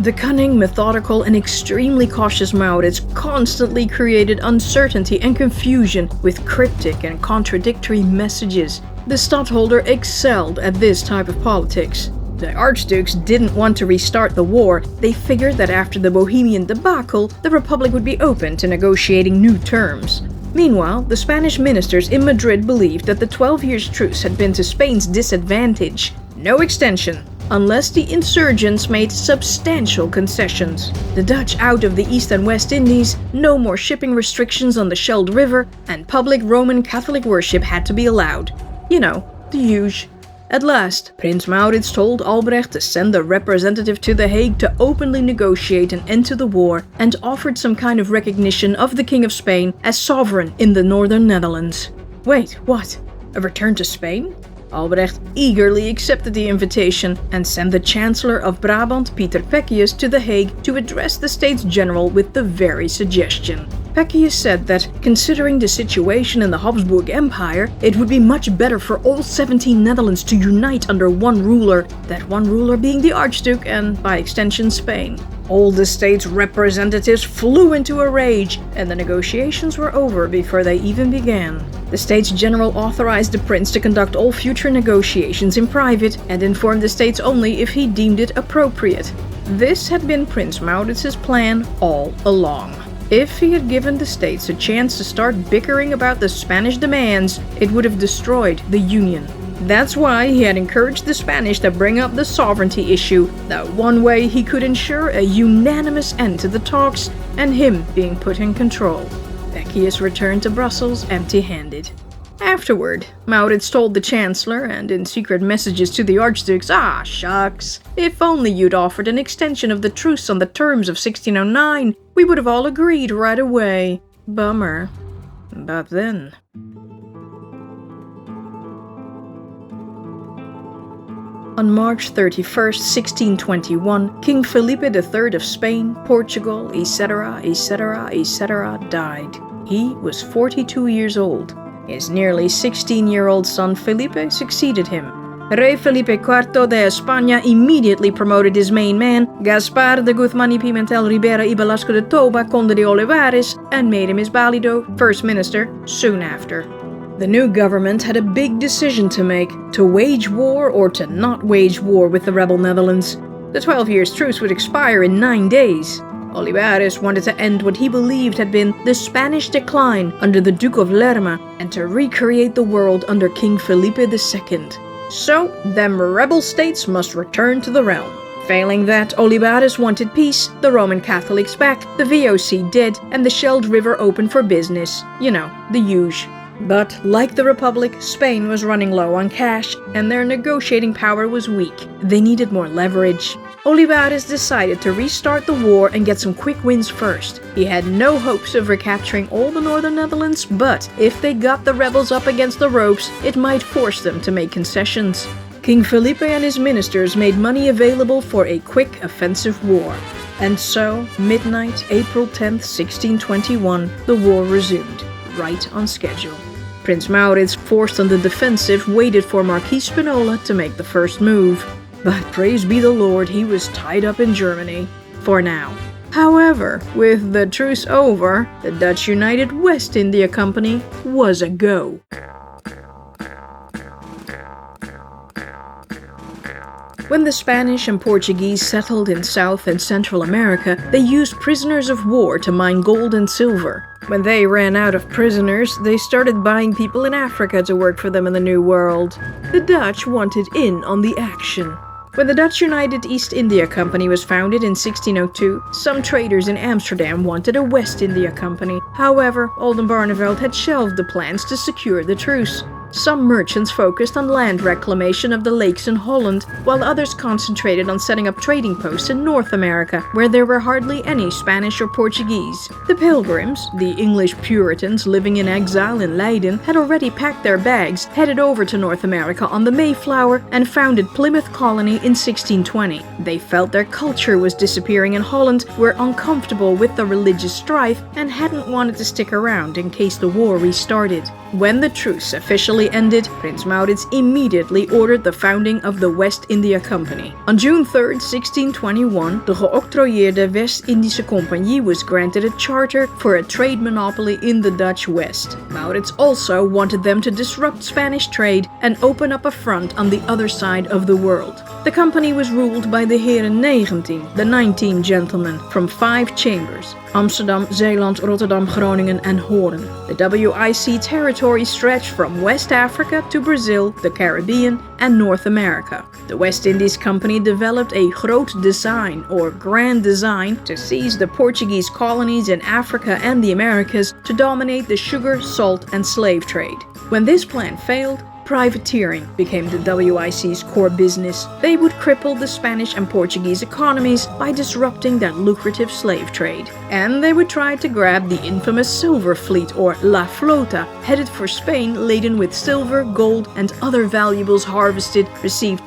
The cunning, methodical, and extremely cautious Maurits constantly created uncertainty and confusion with cryptic and contradictory messages. The stadtholder excelled at this type of politics. The archdukes didn't want to restart the war. They figured that after the Bohemian debacle, the Republic would be open to negotiating new terms. Meanwhile, the Spanish ministers in Madrid believed that the 12 years truce had been to Spain's disadvantage. No extension, unless the insurgents made substantial concessions. The Dutch out of the East and West Indies, no more shipping restrictions on the Scheldt River, and public Roman Catholic worship had to be allowed. You know, the usual. At last, Prince Maurits told Albrecht to send a representative to The Hague to openly negotiate an end to the war and offered some kind of recognition of the King of Spain as sovereign in the northern Netherlands. Wait, what? A return to Spain? Albrecht eagerly accepted the invitation and sent the Chancellor of Brabant, Pieter Peccius, to The Hague to address the States General with the very suggestion. Peccius said that, considering the situation in the Habsburg Empire, it would be much better for all 17 Netherlands to unite under one ruler, that one ruler being the Archduke and, by extension, Spain. All the states' representatives flew into a rage, and the negotiations were over before they even began. The States General authorized the prince to conduct all future negotiations in private and informed the states only if he deemed it appropriate. This had been Prince Maurits's plan all along. If he had given the states a chance to start bickering about the Spanish demands, it would have destroyed the Union. That's why he had encouraged the Spanish to bring up the sovereignty issue, that one way he could ensure a unanimous end to the talks and him being put in control. Peccius returned to Brussels empty-handed. Afterward, Maurits told the Chancellor, and in secret messages to the Archdukes, "Ah, shucks, if only you'd offered an extension of the truce on the terms of 1609, we would have all agreed right away. Bummer." But then... On March 31st, 1621, King Felipe III of Spain, Portugal, etc., died. He was 42 years old. His nearly 16-year-old son Felipe succeeded him. Rey Felipe IV de España immediately promoted his main man, Gaspar de Guzmán y Pimentel Ribera y Velasco de Toba, Conde de Olivares, and made him his valido, first minister, soon after. The new government had a big decision to make, to wage war or to not wage war with the rebel Netherlands. The 12 years truce would expire in 9 days. Olivares wanted to end what he believed had been the Spanish decline under the Duke of Lerma and to recreate the world under King Felipe II. So, them rebel states must return to the realm. Failing that, Olivares wanted peace, the Roman Catholics back, the VOC dead, and the Scheldt River open for business. You know, the usual. But, like the Republic, Spain was running low on cash, and their negotiating power was weak. They needed more leverage. Olivares decided to restart the war and get some quick wins first. He had no hopes of recapturing all the northern Netherlands, but if they got the rebels up against the ropes, it might force them to make concessions. King Felipe and his ministers made money available for a quick offensive war. And so, midnight, April 10th, 1621, the war resumed, right on schedule. Prince Maurits, forced on the defensive, waited for Marquis Spinola to make the first move. But praise be the Lord, he was tied up in Germany. For now. However, with the truce over, the Dutch United West India Company was a go. When the Spanish and Portuguese settled in South and Central America, they used prisoners of war to mine gold and silver. When they ran out of prisoners, they started buying people in Africa to work for them in the New World. The Dutch wanted in on the action. When the Dutch United East India Company was founded in 1602, some traders in Amsterdam wanted a West India Company. However, Oldenbarneveld had shelved the plans to secure the truce. Some merchants focused on land reclamation of the lakes in Holland, while others concentrated on setting up trading posts in North America, where there were hardly any Spanish or Portuguese. The Pilgrims, the English Puritans living in exile in Leiden, had already packed their bags, headed over to North America on the Mayflower, and founded Plymouth Colony in 1620. They felt their culture was disappearing in Holland, were uncomfortable with the religious strife, and hadn't wanted to stick around in case the war restarted. When the truce officially ended, Prins Maurits immediately ordered the founding of the West India Company. On June 3, 1621, the geoctrooieerde West-Indische Compagnie was granted a charter for a trade monopoly in the Dutch West. Maurits also wanted them to disrupt Spanish trade and open up a front on the other side of the world. The company was ruled by the Heren 19, the 19 gentlemen, from 5 chambers: Amsterdam, Zeeland, Rotterdam, Groningen and Hoorn. The WIC territory stretched from West Africa to Brazil, the Caribbean and North America. The West Indies Company developed a Groot Design or Grand Design to seize the Portuguese colonies in Africa and the Americas to dominate the sugar, salt and slave trade. When this plan failed, privateering became the WIC's core business. They would cripple the Spanish and Portuguese economies by disrupting their lucrative slave trade. And they would try to grab the infamous Silver Fleet or La Flota, headed for Spain laden with silver, gold and other valuables harvested, retrieved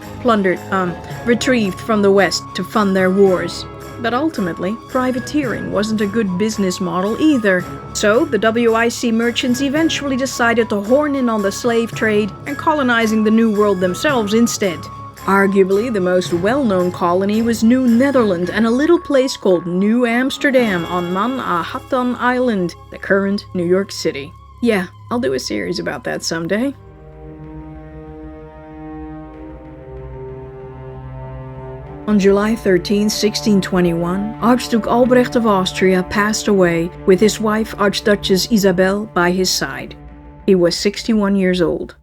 from the West to fund their wars. But ultimately, privateering wasn't a good business model either. So the WIC merchants eventually decided to horn in on the slave trade and colonizing the New World themselves instead. Arguably, the most well-known colony was New Netherland and a little place called New Amsterdam on Manhattan Island, the current New York City. Yeah, I'll do a series about that someday. On July 13, 1621, Archduke Albrecht of Austria passed away with his wife Archduchess Isabel by his side. He was 61 years old.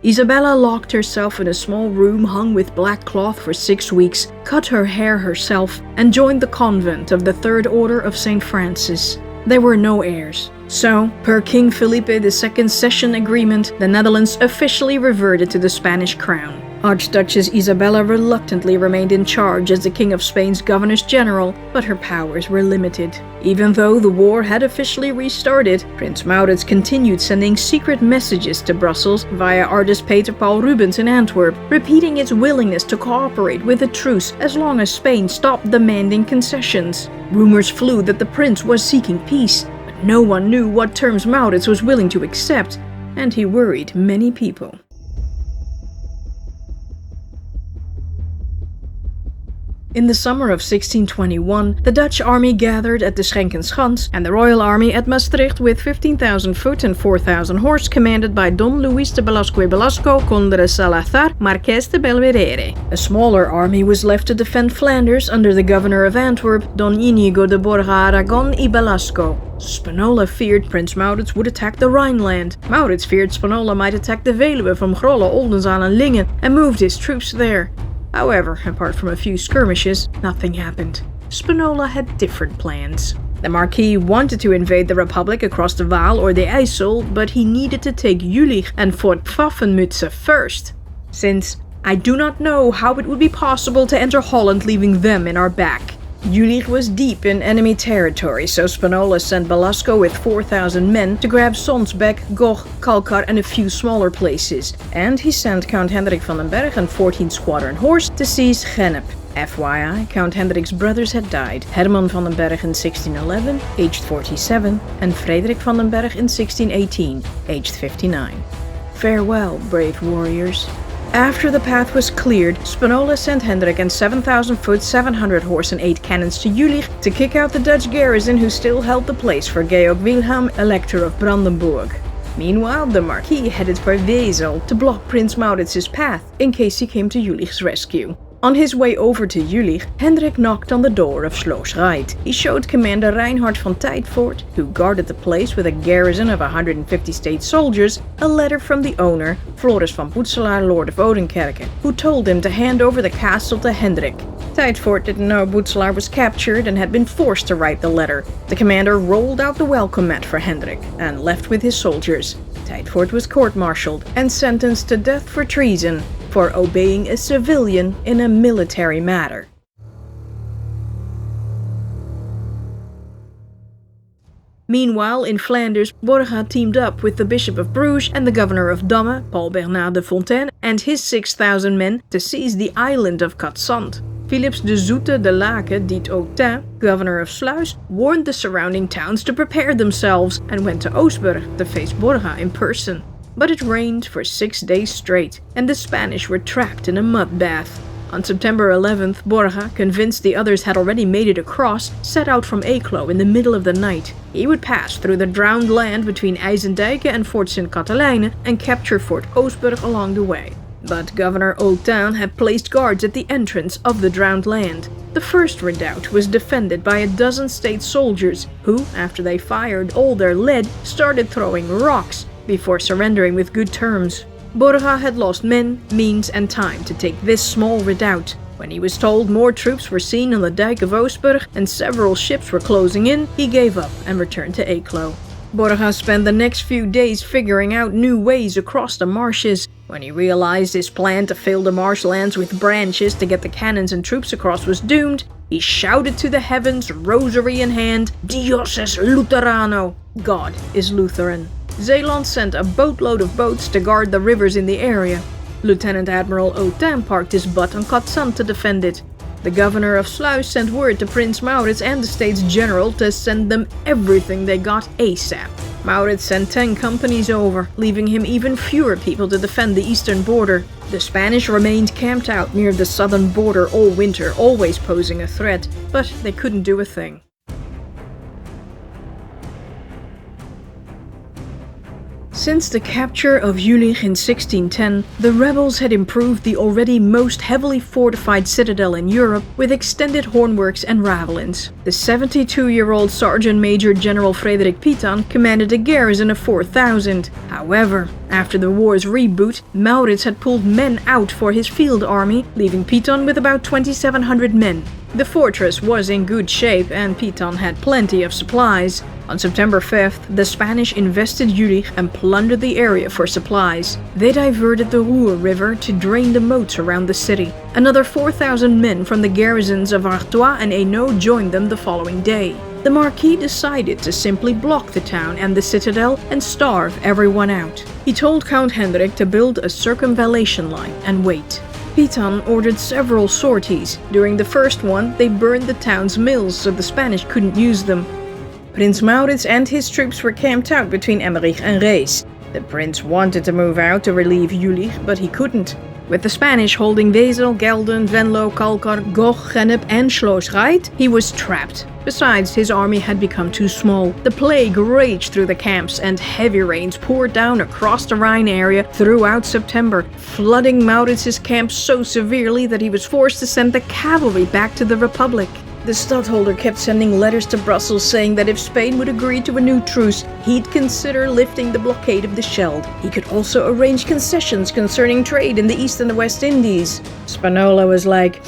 Isabella locked herself in a small room hung with black cloth for 6 weeks, cut her hair herself, and joined the convent of the Third Order of St. Francis. There were no heirs. So, per King Felipe II's cession agreement, the Netherlands officially reverted to the Spanish crown. Archduchess Isabella reluctantly remained in charge as the King of Spain's Governor-General, but her powers were limited. Even though the war had officially restarted, Prins Maurits continued sending secret messages to Brussels via artist Peter Paul Rubens in Antwerp, repeating its willingness to cooperate with a truce as long as Spain stopped demanding concessions. Rumors flew that the prince was seeking peace, but no one knew what terms Maurits was willing to accept, and he worried many people. In the summer of 1621, the Dutch army gathered at the Schenkenschans and the Royal Army at Maastricht with 15,000 foot and 4,000 horse commanded by Don Luis de Velasco y Velasco Conde de Salazar, Marqués de Belvedere. A smaller army was left to defend Flanders under the governor of Antwerp, Don Inigo de Borja Aragon y Velasco. Spinola feared Prince Maurits would attack the Rhineland. Maurits feared Spinola might attack the Veluwe from Grolle, Oldenzaal and Lingen and moved his troops there. However, apart from a few skirmishes, nothing happened. Spinola had different plans. The Marquis wanted to invade the Republic across the Waal or the IJssel, but he needed to take Jülich and Fort Pfaffenmütze first. Since I do not know how it would be possible to enter Holland leaving them in our back. Jülich was deep in enemy territory, so Spinola sent Belasco with 4,000 men to grab Sonsbeek, Goch, Kalkar and a few smaller places. And he sent Count Hendrik van den Berg and 14 squadron horse to seize Gennep. FYI, Count Hendrik's brothers had died, Herman van den Berg in 1611, aged 47, and Frederik van den Berg in 1618, aged 59. Farewell, brave warriors. After the path was cleared, Spinola sent Hendrik and 7,000 foot, 700 horse and 8 cannons to Jülich to kick out the Dutch garrison who still held the place for Georg Wilhelm, Elector of Brandenburg. Meanwhile, the Marquis headed for Wesel to block Prince Maurits's path in case he came to Jülich's rescue. On his way over to Jülich, Hendrik knocked on the door of Schloss Reit. He showed Commander Reinhard von Tijdvoort, who guarded the place with a garrison of 150 state soldiers, a letter from the owner, Floris van Boetselaar, Lord of Oudenkerke, who told him to hand over the castle to Hendrik. Tijdvoort didn't know Boetselaar was captured and had been forced to write the letter. The commander rolled out the welcome mat for Hendrik and left with his soldiers. Tijfort was court-martialed and sentenced to death for treason for obeying a civilian in a military matter. Meanwhile, in Flanders, Borja teamed up with the Bishop of Bruges and the governor of Damme, Paul Bernard de Fontaine, and his 6,000 men to seize the island of Cadzand. Philips de Zoete de Laeke, dit Autun, governor of Sluis, warned the surrounding towns to prepare themselves and went to Oostburg to face Borja in person. But it rained for 6 days straight, and the Spanish were trapped in a mud bath. On September 11th, Borja, convinced the others had already made it across, set out from Eeklo in the middle of the night. He would pass through the drowned land between IJsendijke and Fort Sint-Katelijne and capture Fort Oostburg along the way. But Governor Autun had placed guards at the entrance of the drowned land. The first redoubt was defended by a dozen state soldiers who, after they fired all their lead, started throwing rocks before surrendering with good terms. Borja had lost men, means and time to take this small redoubt. When he was told more troops were seen on the dike of Oostburg and several ships were closing in, he gave up and returned to Eeklo. Borja spent the next few days figuring out new ways across the marshes. When he realized his plan to fill the marshlands with branches to get the cannons and troops across was doomed, he shouted to the heavens, rosary in hand, Dios es Lutherano, God is Lutheran. Zeeland sent a boatload of boats to guard the rivers in the area. Lieutenant Admiral Autun parked his butt on Cadzand to defend it. The governor of Sluis sent word to Prince Maurits and the States General to send them everything they got ASAP. Maurits sent 10 companies over, leaving him even fewer people to defend the eastern border. The Spanish remained camped out near the southern border all winter, always posing a threat, but they couldn't do a thing. Since the capture of Jülich in 1610, the rebels had improved the already most heavily fortified citadel in Europe with extended hornworks and ravelins. The 72-year-old Sergeant Major General Frederik Piton commanded a garrison of 4,000. However, after the war's reboot, Maurits had pulled men out for his field army, leaving Piton with about 2,700 men. The fortress was in good shape and Piton had plenty of supplies. On September 5th, the Spanish invested Jülich and plundered the area for supplies. They diverted the Ruhr River to drain the moats around the city. Another 4,000 men from the garrisons of Artois and Hainaut joined them the following day. The Marquis decided to simply block the town and the citadel and starve everyone out. He told Count Hendrik to build a circumvallation line and wait. Piton ordered several sorties. During the first one, they burned the town's mills so the Spanish couldn't use them. Prince Maurits and his troops were camped out between Emmerich and Rees. The prince wanted to move out to relieve Jülich, but he couldn't. With the Spanish holding Wesel, Gelden, Venlo, Kalkar, Goch, Gennep and Schloss-Reit, he was trapped. Besides, his army had become too small. The plague raged through the camps and heavy rains poured down across the Rhine area throughout September, flooding Maurits' camp so severely that he was forced to send the cavalry back to the Republic. The stadtholder kept sending letters to Brussels saying that if Spain would agree to a new truce, he'd consider lifting the blockade of the Scheldt. He could also arrange concessions concerning trade in the East and the West Indies. Spinola was like,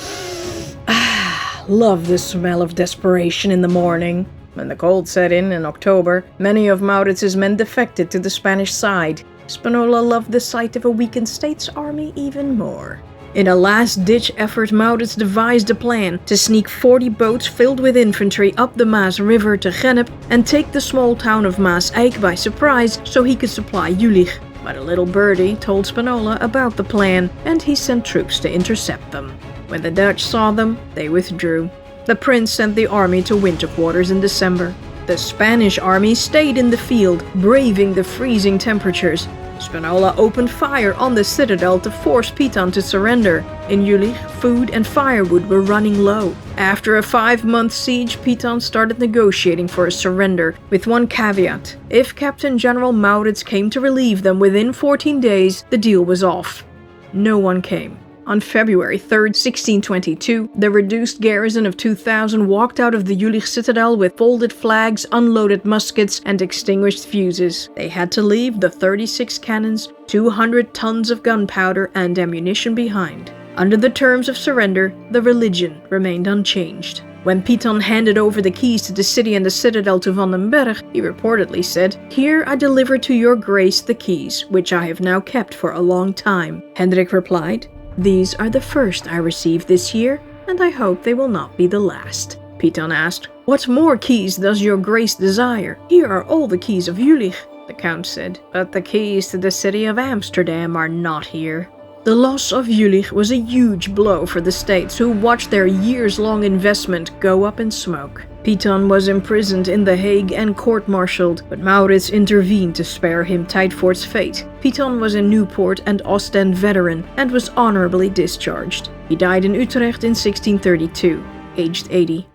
love the smell of desperation in the morning. When the cold set in October, many of Maurits' men defected to the Spanish side. Spinola loved the sight of a weakened state's army even more. In a last-ditch effort, Maurits devised a plan to sneak 40 boats filled with infantry up the Maas River to Gennep and take the small town of Maaseik by surprise so he could supply Jülich. But a little birdie told Spinola about the plan, and he sent troops to intercept them. When the Dutch saw them, they withdrew. The prince sent the army to winter quarters in December. The Spanish army stayed in the field, braving the freezing temperatures. Spinola opened fire on the citadel to force Piton to surrender. In Jülich, food and firewood were running low. After a 5-month siege, Piton started negotiating for a surrender, with one caveat. If Captain General Maurits came to relieve them within 14 days, the deal was off. No one came. On February 3, 1622, the reduced garrison of 2,000 walked out of the Jülich citadel with folded flags, unloaded muskets, and extinguished fuses. They had to leave the 36 cannons, 200 tons of gunpowder, and ammunition behind. Under the terms of surrender, the religion remained unchanged. When Piton handed over the keys to the city and the citadel to Van den Berg, he reportedly said, "Here I deliver to your grace the keys, which I have now kept for a long time." Hendrik replied, "These are the first I received this year, and I hope they will not be the last." Piton asked, "What more keys does your grace desire? Here are all the keys of Jülich." The count said, "But the keys to the city of Amsterdam are not here." The loss of Jülich was a huge blow for the states, who watched their years-long investment go up in smoke. Piton was imprisoned in The Hague and court-martialed, but Maurits intervened to spare him Tijdvoort's fate. Piton was a Newport and Ostend veteran and was honorably discharged. He died in Utrecht in 1632, aged 80.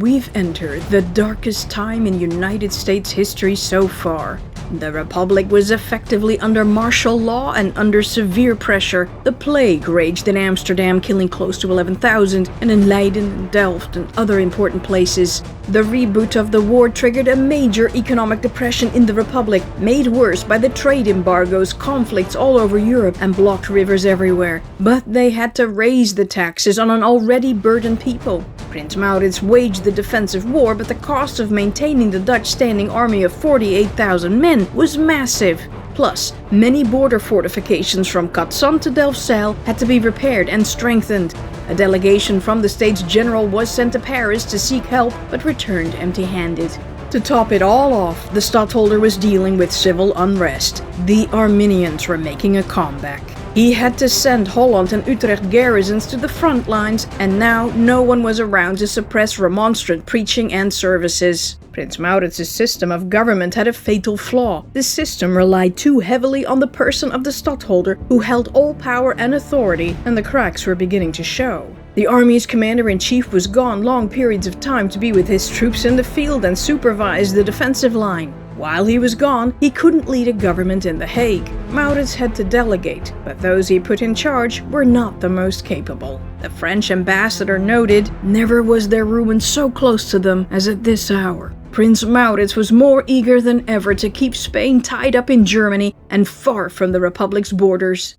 We've entered the darkest time in United States history so far. The Republic was effectively under martial law and under severe pressure. The plague raged in Amsterdam, killing close to 11,000, and in Leiden and Delft and other important places. The reboot of the war triggered a major economic depression in the Republic, made worse by the trade embargoes, conflicts all over Europe, and blocked rivers everywhere. But they had to raise the taxes on an already burdened people. Prince Maurits waged the defensive war, but the cost of maintaining the Dutch standing army of 48,000 men was massive. Plus, many border fortifications from Cadzand to Delfzijl had to be repaired and strengthened. A delegation from the States General was sent to Paris to seek help, but returned empty-handed. To top it all off, the stadtholder was dealing with civil unrest. The Arminians were making a comeback. He had to send Holland and Utrecht garrisons to the front lines, and now no one was around to suppress remonstrant preaching and services. Prince Maurits' system of government had a fatal flaw. The system relied too heavily on the person of the stadtholder, who held all power and authority, and the cracks were beginning to show. The army's commander-in-chief was gone long periods of time to be with his troops in the field and supervise the defensive line. While he was gone, he couldn't lead a government in The Hague. Maurits had to delegate, but those he put in charge were not the most capable. The French ambassador noted, "Never was their ruin so close to them as at this hour." Prince Maurits was more eager than ever to keep Spain tied up in Germany and far from the Republic's borders.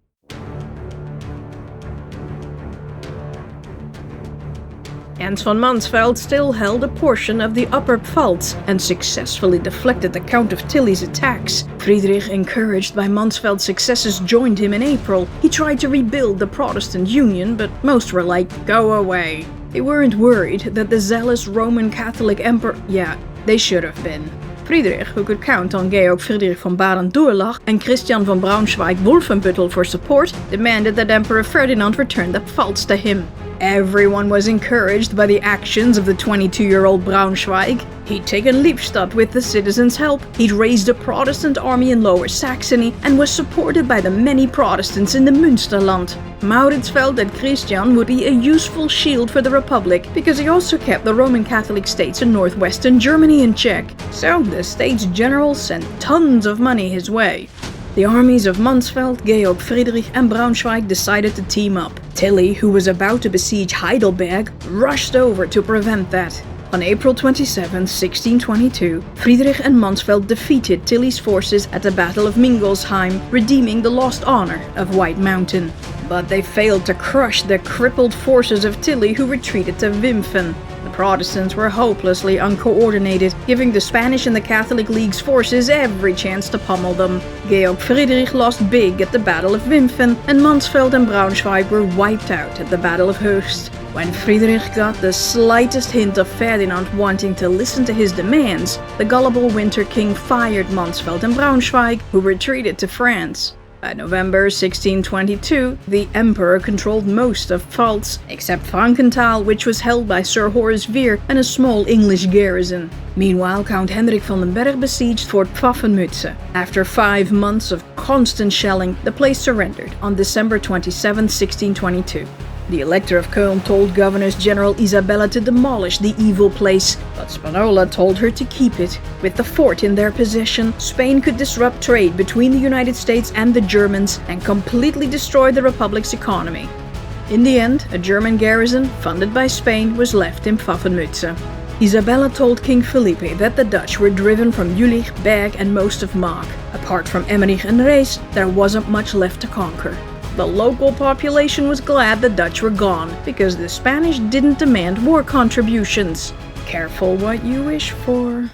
Hans von Mansfeld still held a portion of the Upper Pfalz and successfully deflected the Count of Tilly's attacks. Friedrich, encouraged by Mansfeld's successes, joined him in April. He tried to rebuild the Protestant Union, but most were like, "Go away." They weren't worried that the zealous Roman Catholic Emperor... Yeah, they should have been. Friedrich, who could count on Georg Friedrich von Baden-Durlach and Christian von Braunschweig-Wolfenbüttel for support, demanded that Emperor Ferdinand return the Pfalz to him. Everyone was encouraged by the actions of the 22-year-old Braunschweig. He'd taken Lippstadt with the citizens' help, he'd raised a Protestant army in Lower Saxony, and was supported by the many Protestants in the Münsterland. Maurits felt that Christian would be a useful shield for the Republic, because he also kept the Roman Catholic states in northwestern Germany in check. So the States General sent tons of money his way. The armies of Mansfeld, Georg Friedrich, and Braunschweig decided to team up. Tilly, who was about to besiege Heidelberg, rushed over to prevent that. On April 27, 1622, Friedrich and Mansfeld defeated Tilly's forces at the Battle of Mingolsheim, redeeming the lost honor of White Mountain. But they failed to crush the crippled forces of Tilly, who retreated to Wimpfen. The Protestants were hopelessly uncoordinated, giving the Spanish and the Catholic League's forces every chance to pummel them. Georg Friedrich lost big at the Battle of Wimpfen, and Mansfeld and Braunschweig were wiped out at the Battle of Höchst. When Friedrich got the slightest hint of Ferdinand wanting to listen to his demands, the gullible Winter King fired Mansfeld and Braunschweig, who retreated to France. By November 1622, the Emperor controlled most of Pfalz, except Frankenthal, which was held by Sir Horace Vere and a small English garrison. Meanwhile, Count Hendrik van den Berg besieged Fort Pfaffenmütze. After 5 months of constant shelling, the place surrendered on December 27, 1622. The Elector of Köln told Governors-General Isabella to demolish the evil place, but Spanola told her to keep it. With the fort in their possession, Spain could disrupt trade between the United States and the Germans and completely destroy the Republic's economy. In the end, a German garrison, funded by Spain, was left in Pfaffenmütze. Isabella told King Felipe that the Dutch were driven from Jülich, Berg and most of Maag. Apart from Emmerich and Rees, there wasn't much left to conquer. the local population was glad the Dutch were gone, because the Spanish didn't demand more contributions. Careful what you wish for.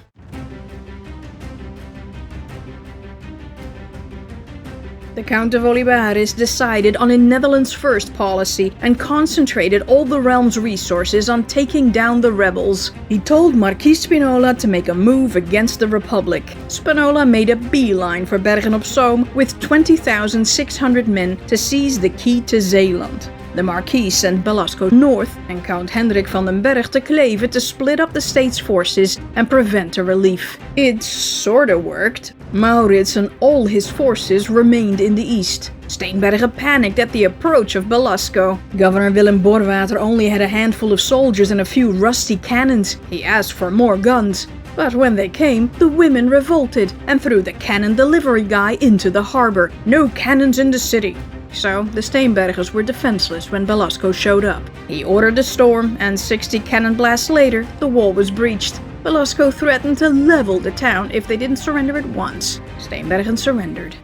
The Count of Olivares decided on a Netherlands first policy and concentrated all the realm's resources on taking down the rebels. He told Marquis Spinola to make a move against the Republic. Spinola made a beeline for Bergen-op-Zoom with 20,600 men to seize the key to Zeeland. The Marquis sent Belasco north and Count Hendrik van den Berg to Kleve to split up the state's forces and prevent a relief. It sorta worked. Maurits and all his forces remained in the east. Steenbergen panicked at the approach of Belasco. Governor Willem Borwater only had a handful of soldiers and a few rusty cannons. He asked for more guns. But when they came, the women revolted and threw the cannon delivery guy into the harbor. No cannons in the city. So, the Steenbergers were defenseless when Belasco showed up. He ordered a storm, and 60 cannon blasts later, the wall was breached. Belasco threatened to level the town if they didn't surrender at once. Steenbergen surrendered.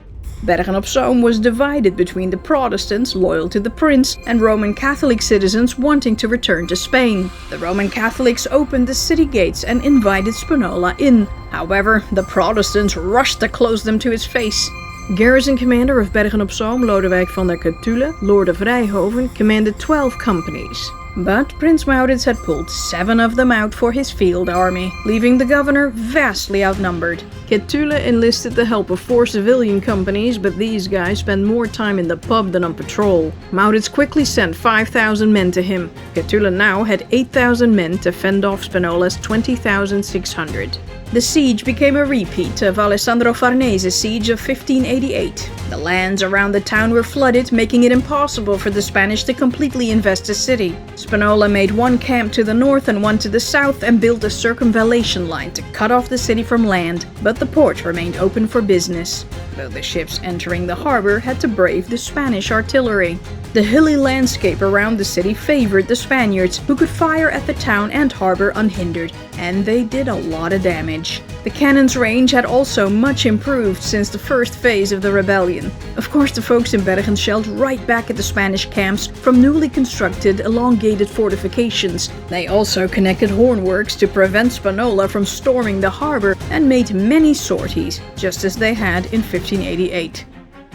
Bergen-op-Zoom was divided between the Protestants, loyal to the prince, and Roman Catholic citizens wanting to return to Spain. The Roman Catholics opened the city gates and invited Spinola in. However, the Protestants rushed to close them to his face. Garrison commander of Bergen-op-Zoom, Lodewijk van der Kutule, Lord of Rijhoven, commanded 12 companies. But Prince Maurits had pulled 7 of them out for his field army, leaving the governor vastly outnumbered. Kutule enlisted the help of 4 civilian companies, but these guys spent more time in the pub than on patrol. Maurits quickly sent 5,000 men to him. Kutule now had 8,000 men to fend off Spinola's 20,600. The siege became a repeat of Alessandro Farnese's siege of 1588. The lands around the town were flooded, making it impossible for the Spanish to completely invest the city. Spinola made 1 camp to the north and 1 to the south and built a circumvallation line to cut off the city from land, but the port remained open for business, though the ships entering the harbor had to brave the Spanish artillery. The hilly landscape around the city favored the Spaniards, who could fire at the town and harbor unhindered, and they did a lot of damage. The cannon's range had also much improved since the first phase of the rebellion. Of course, the folks in Bergen shelled right back at the Spanish camps from newly constructed, elongated fortifications. They also connected hornworks to prevent Spinola from storming the harbor and made many sorties, just as they had in 1588.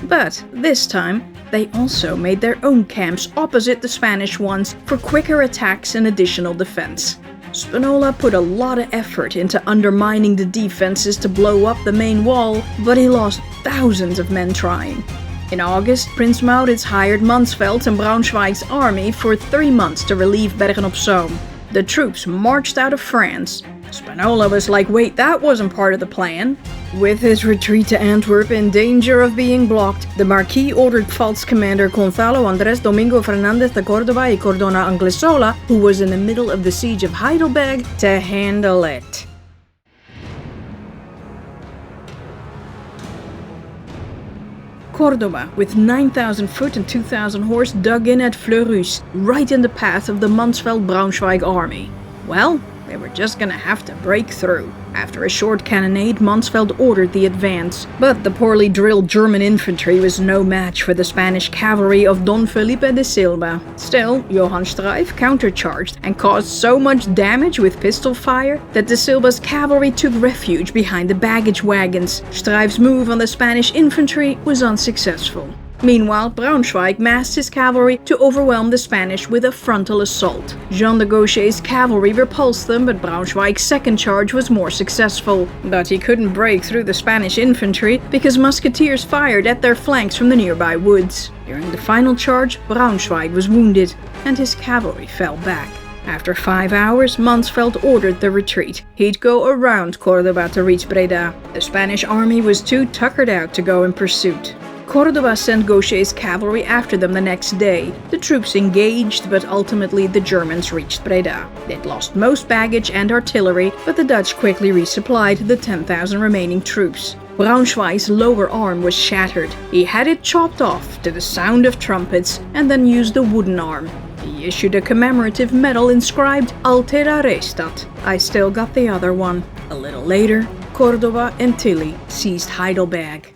But this time, they also made their own camps opposite the Spanish ones for quicker attacks and additional defense. Spinola put a lot of effort into undermining the defenses to blow up the main wall, but he lost thousands of men trying. In August, Prince Maurits hired Mansfeld and Braunschweig's army for 3 months to relieve Bergen-op-Zoom. The troops marched out of France. Spinola was like, wait, that wasn't part of the plan. With his retreat to Antwerp in danger of being blocked, the Marquis ordered Pfalz commander Gonzalo Andrés Domingo Fernández de Córdoba y Cordona Anglesola, who was in the middle of the siege of Heidelberg, to handle it. Córdoba, with 9,000 foot and 2,000 horse, dug in at Fleurus, right in the path of the Mansfeld-Braunschweig army. Well, they were just gonna have to break through. After a short cannonade, Mansfeld ordered the advance, but the poorly drilled German infantry was no match for the Spanish cavalry of Don Felipe de Silva. Still, Johann Streif countercharged and caused so much damage with pistol fire that de Silva's cavalry took refuge behind the baggage wagons. Streif's move on the Spanish infantry was unsuccessful. Meanwhile, Braunschweig massed his cavalry to overwhelm the Spanish with a frontal assault. Jean de Gaucher's cavalry repulsed them, but Braunschweig's second charge was more successful. But he couldn't break through the Spanish infantry because musketeers fired at their flanks from the nearby woods. During the final charge, Braunschweig was wounded, and his cavalry fell back. After 5 hours, Mansfeld ordered the retreat. He'd go around Córdoba to reach Breda. The Spanish army was too tuckered out to go in pursuit. Córdoba sent Gaucher's cavalry after them the next day. The troops engaged, but ultimately the Germans reached Breda. They'd lost most baggage and artillery, but the Dutch quickly resupplied the 10,000 remaining troops. Braunschweig's lower arm was shattered. He had it chopped off to the sound of trumpets and then used a wooden arm. He issued a commemorative medal inscribed Altera Restat. I still got the other one. A little later, Córdoba and Tilly seized Heidelberg.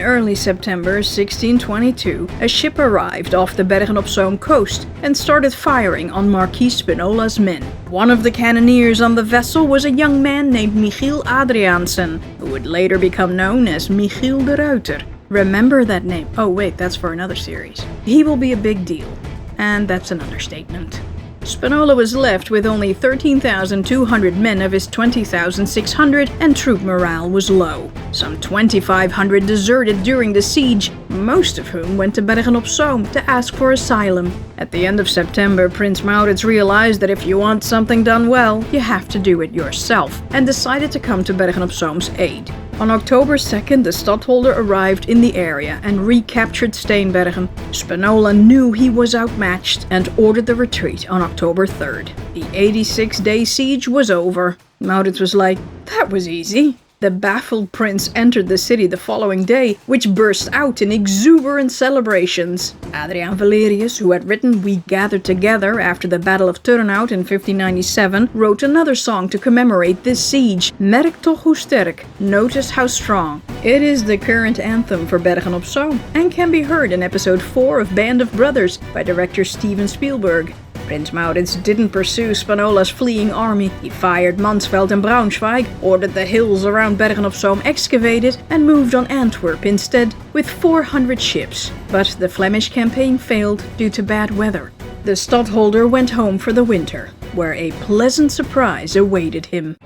early September 1622, a ship arrived off the Bergen-op-Zoom coast and started firing on Marquis Spinola's men. One of the cannoneers on the vessel was a young man named Michiel Adriaansen, who would later become known as Michiel de Ruiter. Remember that name. Oh wait, that's for another series. He will be a big deal. And that's an understatement. Spinola was left with only 13,200 men of his 20,600 and troop morale was low. Some 2,500 deserted during the siege, most of whom went to Bergen-op-Zoom to ask for asylum. At the end of September, Prince Maurits realized that if you want something done well, you have to do it yourself, and decided to come to Bergen-op-Zoom's aid. On October 2nd, the stadholder arrived in the area and recaptured Steenbergen. Spinola knew he was outmatched and ordered the retreat on October 3rd. The 86-day siege was over. Maurits was like, that was easy. The baffled prince entered the city the following day, which burst out in exuberant celebrations. Adriaan Valerius, who had written We Gathered Together after the Battle of Turnhout in 1597, wrote another song to commemorate this siege, Merk toch hoe sterk, Notice How Strong. It is the current anthem for Bergen-op-Zoom and can be heard in episode 4 of Band of Brothers by director Steven Spielberg. Prince Maurits didn't pursue Spinola's fleeing army. He fired Mansfeld and Braunschweig, ordered the hills around Bergen-op-Zoom excavated, and moved on Antwerp instead with 400 ships. But the Flemish campaign failed due to bad weather. The stadholder went home for the winter, where a pleasant surprise awaited him.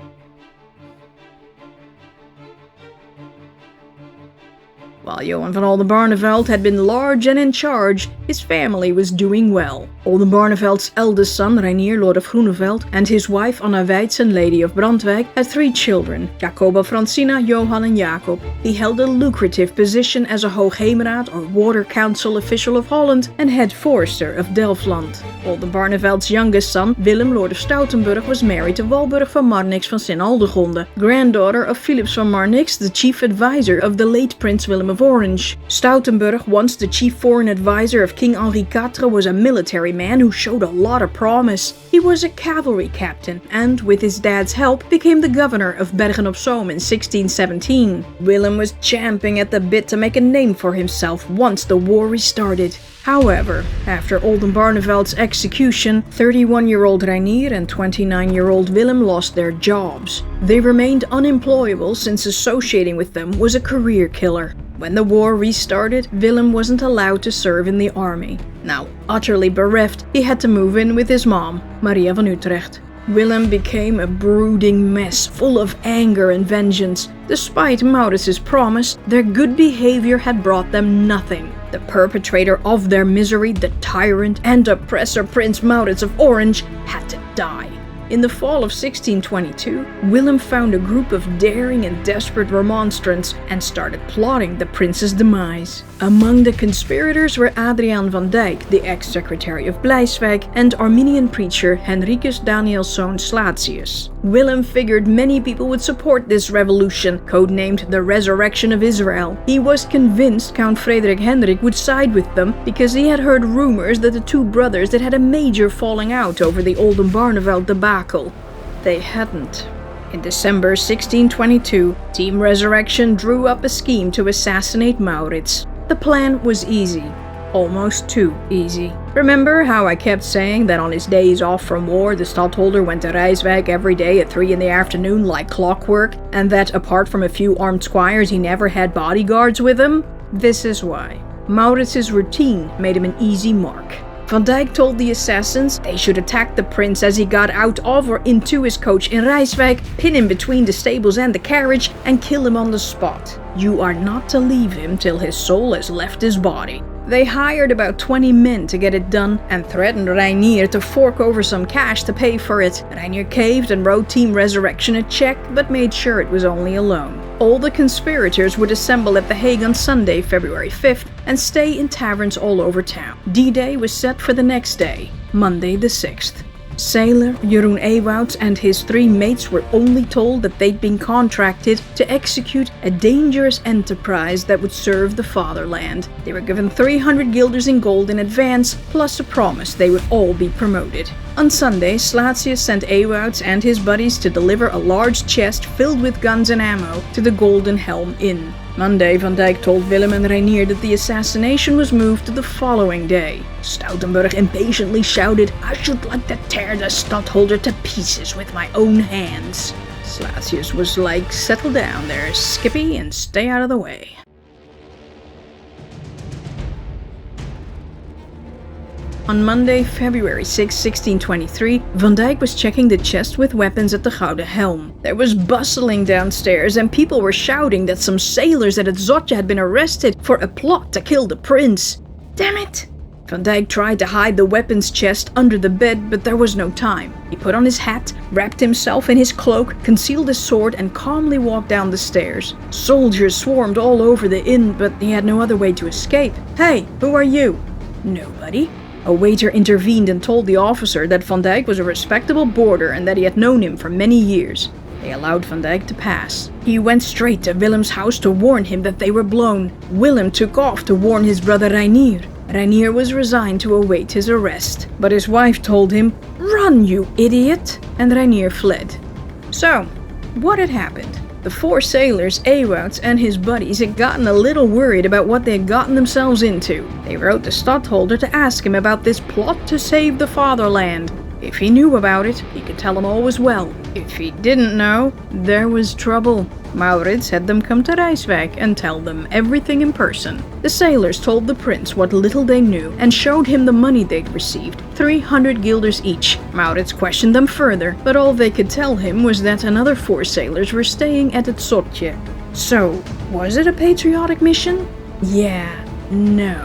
While Johan van Oldenbarneveld had been large and in charge, his family was doing well. Oldenbarneveld's eldest son, Reinier, Lord of Groeneveld, and his wife, Anna Weidsen, Lady of Brandwijk, had 3 children, Jacoba Francina, Johan and Jacob. He held a lucrative position as a Hoogheemraad or Water Council official of Holland and head forester of Delfland. Oldenbarneveld's youngest son, Willem, Lord of Stoutenburg, was married to Walburg van Marnix van Sint-Aldegonde, granddaughter of Philips van Marnix, the chief advisor of the late Prince Willem of Orange. Stoutenburg, once the chief foreign advisor of King Henri IV, was a military man who showed a lot of promise. He was a cavalry captain and, with his dad's help, became the governor of Bergen-op-Zoom in 1617. Willem was champing at the bit to make a name for himself once the war restarted. However, after Oldenbarneveld's execution, 31-year-old Reinier and 29-year-old Willem lost their jobs. They remained unemployable since associating with them was a career killer. When the war restarted, Willem wasn't allowed to serve in the army. Now, utterly bereft, he had to move in with his mom, Maria van Utrecht. Willem became a brooding mess, full of anger and vengeance. Despite Maurits's promise, their good behavior had brought them nothing. The perpetrator of their misery, the tyrant and oppressor Prince Maurits of Orange, had to die. In the fall of 1622, Willem found a group of daring and desperate remonstrants and started plotting the prince's demise. Among the conspirators were Adriaan van Dyck, the ex-secretary of Bleiswijk, and Arminian preacher Henricus Danielszoon Slatius. Willem figured many people would support this revolution, codenamed the Resurrection of Israel. He was convinced Count Frederik Hendrik would side with them because he had heard rumors that the two brothers had a major falling out over the Oldenbarneveld debacle. They hadn't. In December 1622, Team Resurrection drew up a scheme to assassinate Maurits. The plan was easy. Almost too easy. Remember how I kept saying that on his days off from war, the stadholder went to Rijswijk every day at 3 in the afternoon like clockwork, and that apart from a few armed squires, he never had bodyguards with him? This is why. Maurits's routine made him an easy mark. Van Dyck told the assassins they should attack the prince as he got out of or into his coach in Rijswijk, pin him between the stables and the carriage, and kill him on the spot. You are not to leave him till his soul has left his body. They hired about 20 men to get it done and threatened Reinier to fork over some cash to pay for it. Reinier caved and wrote Team Resurrection a check, but made sure it was only a loan. All the conspirators would assemble at The Hague on Sunday, February 5th, and stay in taverns all over town. D-Day was set for the next day, Monday the 6th. Sailor Jeroen Ewouts and his 3 mates were only told that they'd been contracted to execute a dangerous enterprise that would serve the fatherland. They were given 300 guilders in gold in advance, plus a promise they would all be promoted. On Sunday, Slatius sent Ewouts and his buddies to deliver a large chest filled with guns and ammo to the Golden Helm Inn. Monday, Van Dijk told Willem and Reinier that the assassination was moved to the following day. Stoutenburg impatiently shouted, "I should like to tear the stadholder to pieces with my own hands." Slatius was like, "Settle down there, Skippy, and stay out of the way." On Monday, February 6, 1623, Van Dijk was checking the chest with weapons at the Gouden Helm. There was bustling downstairs and people were shouting that some sailors at het Zotje had been arrested for a plot to kill the prince. Damn it! Van Dijk tried to hide the weapons chest under the bed, but there was no time. He put on his hat, wrapped himself in his cloak, concealed his sword, and calmly walked down the stairs. Soldiers swarmed all over the inn, but he had no other way to escape. "Hey, who are you?" "Nobody." A waiter intervened and told the officer that Van Dijk was a respectable boarder and that he had known him for many years. They allowed Van Dijk to pass. He went straight to Willem's house to warn him that they were blown. Willem took off to warn his brother Reinier. Reinier was resigned to await his arrest, but his wife told him, "Run, you idiot!" and Reinier fled. So, what had happened? The four sailors, Ewouts and his buddies, had gotten a little worried about what they had gotten themselves into. They wrote the stadholder to ask him about this plot to save the fatherland. If he knew about it, he could tell them all was well. If he didn't know, there was trouble. Maurits had them come to Rijswijk and tell them everything in person. The sailors told the prince what little they knew and showed him the money they'd received, 300 guilders each. Maurits questioned them further, but all they could tell him was that another 4 sailors were staying at het Zotje. So, was it a patriotic mission? Yeah, no.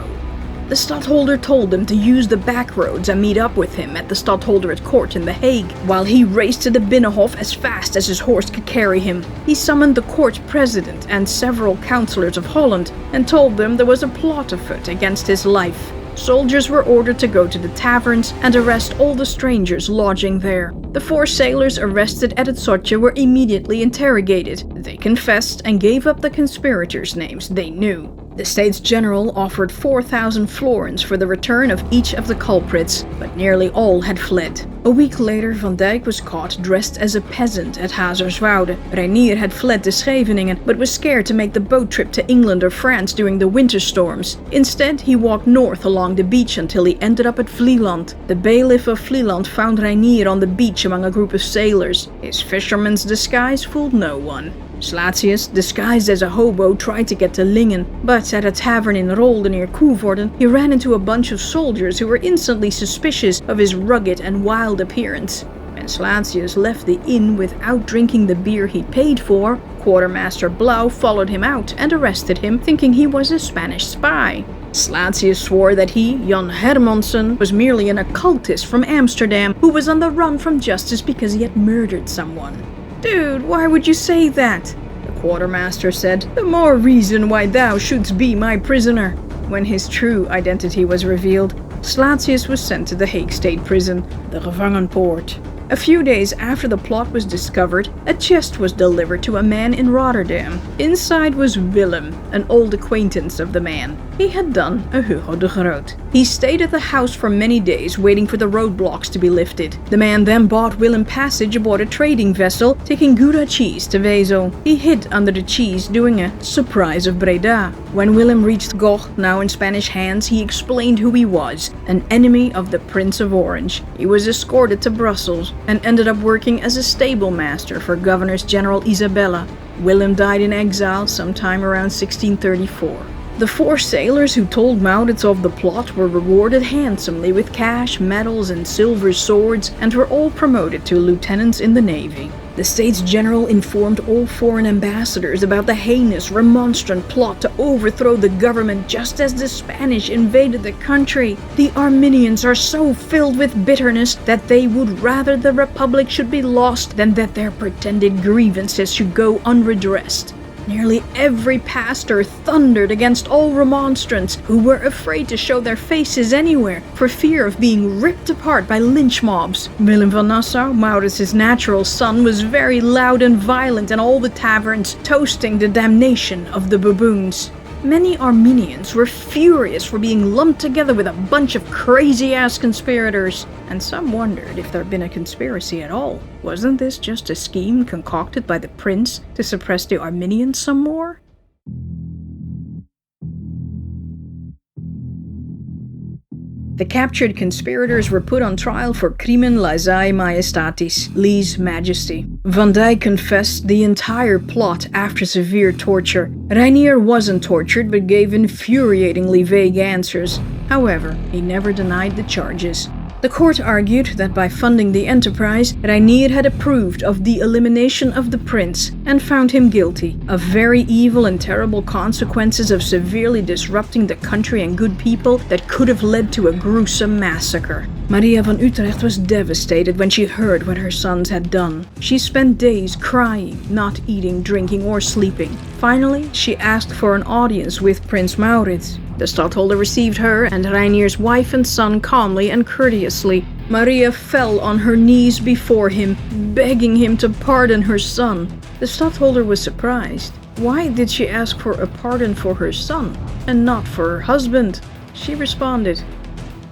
The stadholder told them to use the back roads and meet up with him at the stadholderate court in The Hague, while he raced to the Binnenhof as fast as his horse could carry him. He summoned the court president and several councillors of Holland and told them there was a plot afoot against his life. Soldiers were ordered to go to the taverns and arrest all the strangers lodging there. The 4 sailors arrested at het Zotje were immediately interrogated. They confessed and gave up the conspirators' names they knew. The States General offered 4,000 florins for the return of each of the culprits, but nearly all had fled. A week later, Van Dijk was caught dressed as a peasant at Hazerswoude. Reinier had fled to Scheveningen, but was scared to make the boat trip to England or France during the winter storms. Instead, he walked north along the beach until he ended up at Vlieland. The bailiff of Vlieland found Reinier on the beach among a group of sailors. His fisherman's disguise fooled no one. Slatius, disguised as a hobo, tried to get to Lingen, but at a tavern in Rolde near Coevorden, he ran into a bunch of soldiers who were instantly suspicious of his rugged and wild appearance. When Slatius left the inn without drinking the beer he paid for, Quartermaster Blauw followed him out and arrested him, thinking he was a Spanish spy. Slatius swore that he, Jan Hermansson, was merely an occultist from Amsterdam who was on the run from justice because he had murdered someone. "Dude, why would you say that?" The quartermaster said, "The more reason why thou shouldst be my prisoner." When his true identity was revealed, Slatius was sent to the Hague State Prison, the Gevangenpoort. A few days after the plot was discovered, a chest was delivered to a man in Rotterdam. Inside was Willem, an old acquaintance of the man. He had done a Hugo de Groot. He stayed at the house for many days waiting for the roadblocks to be lifted. The man then bought Willem passage aboard a trading vessel, taking Gouda cheese to Wesel. He hid under the cheese doing a surprise of Breda. When Willem reached Goch, now in Spanish hands, he explained who he was, an enemy of the Prince of Orange. He was escorted to Brussels and ended up working as a stable master for Governors General Isabella. Willem died in exile sometime around 1634. The 4 sailors who told Maurits of the plot were rewarded handsomely with cash, medals, and silver swords, and were all promoted to lieutenants in the navy. The States General informed all foreign ambassadors about the heinous, remonstrant plot to overthrow the government just as the Spanish invaded the country. The Arminians are so filled with bitterness that they would rather the Republic should be lost than that their pretended grievances should go unredressed. Nearly every pastor thundered against all remonstrants, who were afraid to show their faces anywhere for fear of being ripped apart by lynch mobs. Willem van Nassau, Maurits' natural son, was very loud and violent in all the taverns, toasting the damnation of the baboons. Many Arminians were furious for being lumped together with a bunch of crazy-ass conspirators, and some wondered if there'd been a conspiracy at all. Wasn't this just a scheme concocted by the prince to suppress the Arminians some more? The captured conspirators were put on trial for crimen lèse majestatis, lèse majesty. Van Dyck confessed the entire plot after severe torture. Reinier wasn't tortured but gave infuriatingly vague answers. However, he never denied the charges. The court argued that by funding the enterprise, Reinier had approved of the elimination of the prince and found him guilty of very evil and terrible consequences of severely disrupting the country and good people that could have led to a gruesome massacre. Maria van Utrecht was devastated when she heard what her sons had done. She spent days crying, not eating, drinking, or sleeping. Finally, she asked for an audience with Prince Maurits. The stadtholder received her and Reinier's wife and son calmly and courteously. Maria fell on her knees before him, begging him to pardon her son. The stadtholder was surprised. Why did she ask for a pardon for her son and not for her husband? She responded,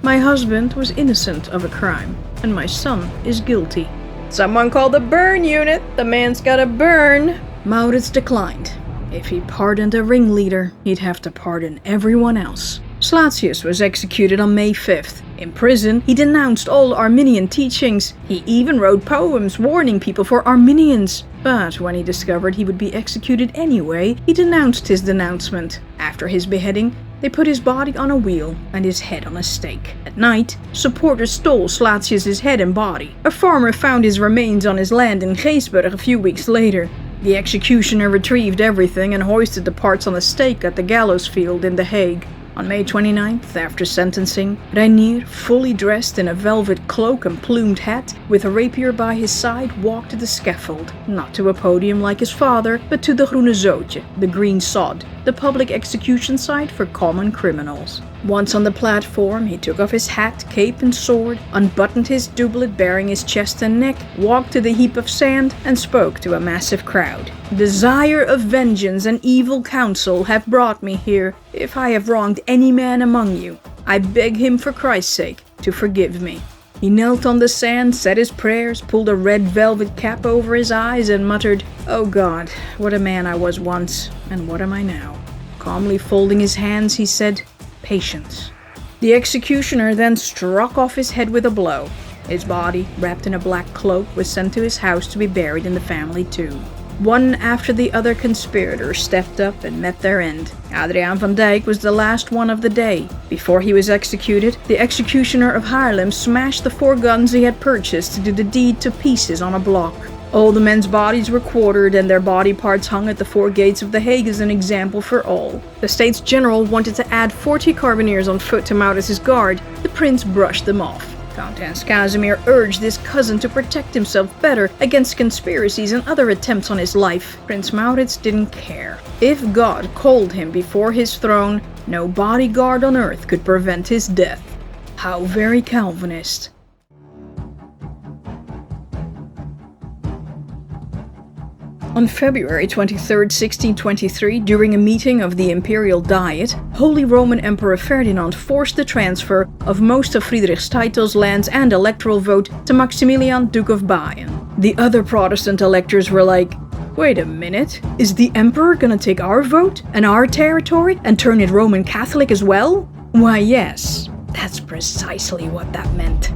"My husband was innocent of a crime, and my son is guilty." "Someone call the burn unit! The man's gotta burn!" Maurits declined. If he pardoned a ringleader, he'd have to pardon everyone else. Slatius was executed on May 5th. In prison, he denounced all Arminian teachings. He even wrote poems warning people for Arminians. But when he discovered he would be executed anyway, he denounced his denouncement. After his beheading, they put his body on a wheel and his head on a stake. At night, supporters stole Slatius' head and body. A farmer found his remains on his land in Geesburg a few weeks later. The executioner retrieved everything and hoisted the parts on a stake at the gallows field in The Hague. On May 29th, after sentencing, Reinier, fully dressed in a velvet cloak and plumed hat, with a rapier by his side, walked to the scaffold, not to a podium like his father, but to the Groene Zootje, the green sod, the public execution site for common criminals. Once on the platform, he took off his hat, cape and sword, unbuttoned his doublet bearing his chest and neck, walked to the heap of sand, and spoke to a massive crowd. "Desire of vengeance and evil counsel have brought me here. If I have wronged any man among you, I beg him for Christ's sake to forgive me." He knelt on the sand, said his prayers, pulled a red velvet cap over his eyes, and muttered, "Oh God, what a man I was once, and what am I now?" Calmly folding his hands, he said, "Patience." The executioner then struck off his head with a blow. His body, wrapped in a black cloak, was sent to his house to be buried in the family tomb. One after the other conspirators stepped up and met their end. Adriaan van Dyck was the last one of the day. Before he was executed, the executioner of Haarlem smashed the 4 guns he had purchased to do the deed to pieces on a block. All the men's bodies were quartered and their body parts hung at the 4 gates of The Hague as an example for all. The States General wanted to add 40 carbineers on foot to Maurits' guard. The prince brushed them off. Count Hans Casimir urged his cousin to protect himself better against conspiracies and other attempts on his life. Prince Maurits didn't care. If God called him before his throne, no bodyguard on earth could prevent his death. How very Calvinist. On February 23, 1623, during a meeting of the Imperial Diet, Holy Roman Emperor Ferdinand forced the transfer of most of Friedrich's titles, lands and electoral vote to Maximilian, Duke of Bayern. The other Protestant electors were like, "Wait a minute, is the Emperor gonna take our vote and our territory and turn it Roman Catholic as well?" Why yes, that's precisely what that meant.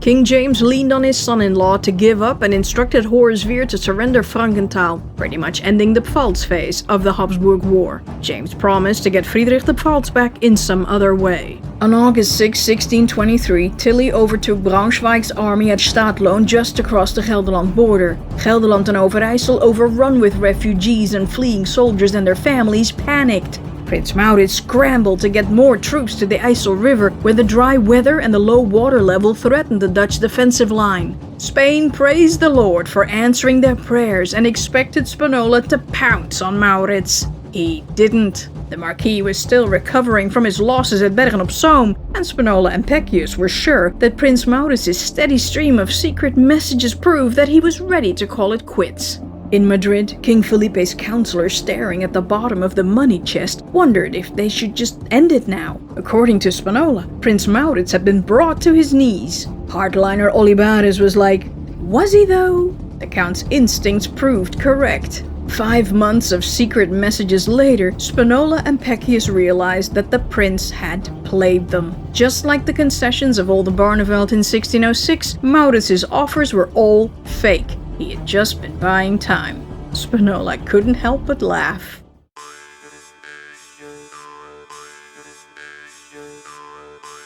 King James leaned on his son-in-law to give up and instructed Horusveer to surrender Frankenthal, pretty much ending the Pfalz phase of the Habsburg War. James promised to get Friedrich the Pfalz back in some other way. On August 6, 1623, Tilly overtook Braunschweig's army at Stadloon just across the Gelderland border. Gelderland and Overijssel, overrun with refugees and fleeing soldiers and their families, panicked. Prince Maurits scrambled to get more troops to the IJssel River, where the dry weather and the low water level threatened the Dutch defensive line. Spain praised the Lord for answering their prayers and expected Spinola to pounce on Maurits. He didn't. The Marquis was still recovering from his losses at Bergen-op-Zoom, and Spinola and Peccius were sure that Prince Maurits' steady stream of secret messages proved that he was ready to call it quits. In Madrid, King Felipe's counselors, staring at the bottom of the money chest, wondered if they should just end it now. According to Spinola, Prince Maurits had been brought to his knees. Hardliner Olivares was like, was he though? The Count's instincts proved correct. 5 months of secret messages later, Spinola and Peckius realized that the prince had played them. Just like the concessions of Oldenbarneveld in 1606, Maurits's offers were all fake. He had just been buying time. Spinola couldn't help but laugh.